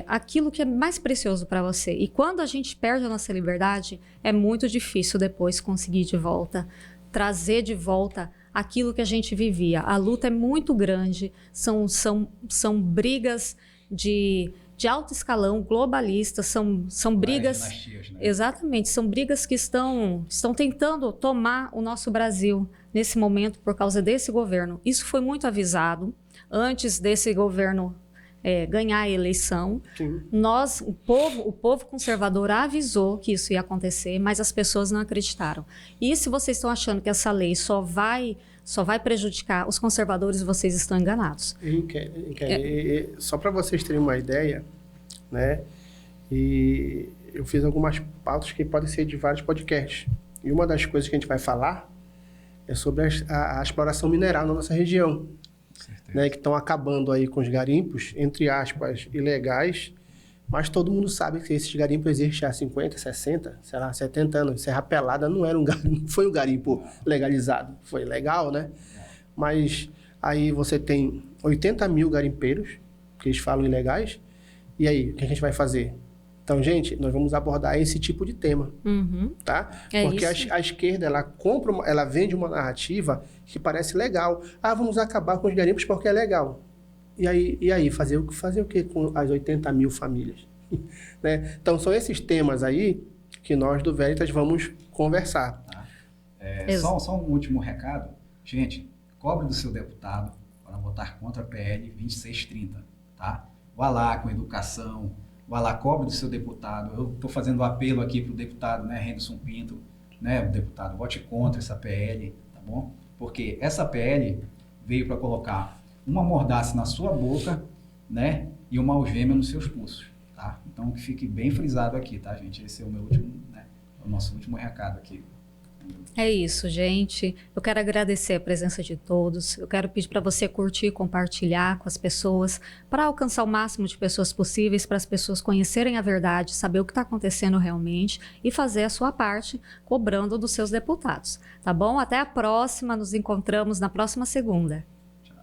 S1: aquilo que é mais precioso para você. E quando a gente perde a nossa liberdade, é muito difícil depois conseguir de volta, trazer de volta aquilo que a gente vivia. A luta é muito grande, são brigas de alto escalão, globalistas, são brigas...
S2: Dinastias, né?
S1: Exatamente, são brigas que estão tentando tomar o nosso Brasil nesse momento por causa desse governo. Isso foi muito avisado antes desse governo ganhar a eleição.
S3: Sim.
S1: O povo conservador avisou que isso ia acontecer, mas as pessoas não acreditaram. E se vocês estão achando que essa lei só vai prejudicar os conservadores, vocês estão enganados.
S3: Só para vocês terem uma ideia, né? E eu fiz algumas pautas que podem ser de vários podcasts. E uma das coisas que a gente vai falar é sobre a exploração mineral na nossa região. Né, que estão acabando aí com os garimpos, entre aspas, ilegais, mas todo mundo sabe que esses garimpos existem há 50, 60, sei lá, 70 anos. Serra Pelada não foi um garimpo legalizado, foi legal, né? Mas aí você tem 80 mil garimpeiros, que eles falam ilegais, e aí, o que a gente vai fazer? Então, gente, nós vamos abordar esse tipo de tema, tá? Porque a esquerda, ela vende uma narrativa que parece legal. Vamos acabar com os garimpos porque é legal. E aí fazer o que com as 80 mil famílias? Né? Então, são esses temas aí que nós do Veritas vamos conversar.
S2: Tá? Só um último recado. Gente, cobre do seu deputado para votar contra a PL 2630, tá? Vá lá com educação, vá lá, cobre do seu deputado. Eu estou fazendo um apelo aqui para o deputado, né, Henderson Pinto, né, deputado, vote contra essa PL, tá bom? Porque essa PL veio para colocar uma mordaça na sua boca, né, e uma algema nos seus pulsos, tá? Então, que fique bem frisado aqui, tá, gente? Esse é o meu último, né, o nosso último recado aqui.
S1: É isso, gente. Eu quero agradecer a presença de todos. Eu quero pedir para você curtir, compartilhar com as pessoas, para alcançar o máximo de pessoas possíveis, para as pessoas conhecerem a verdade, saber o que está acontecendo realmente e fazer a sua parte, cobrando dos seus deputados. Tá bom? Até a próxima. Nos encontramos na próxima segunda.
S2: Tchau.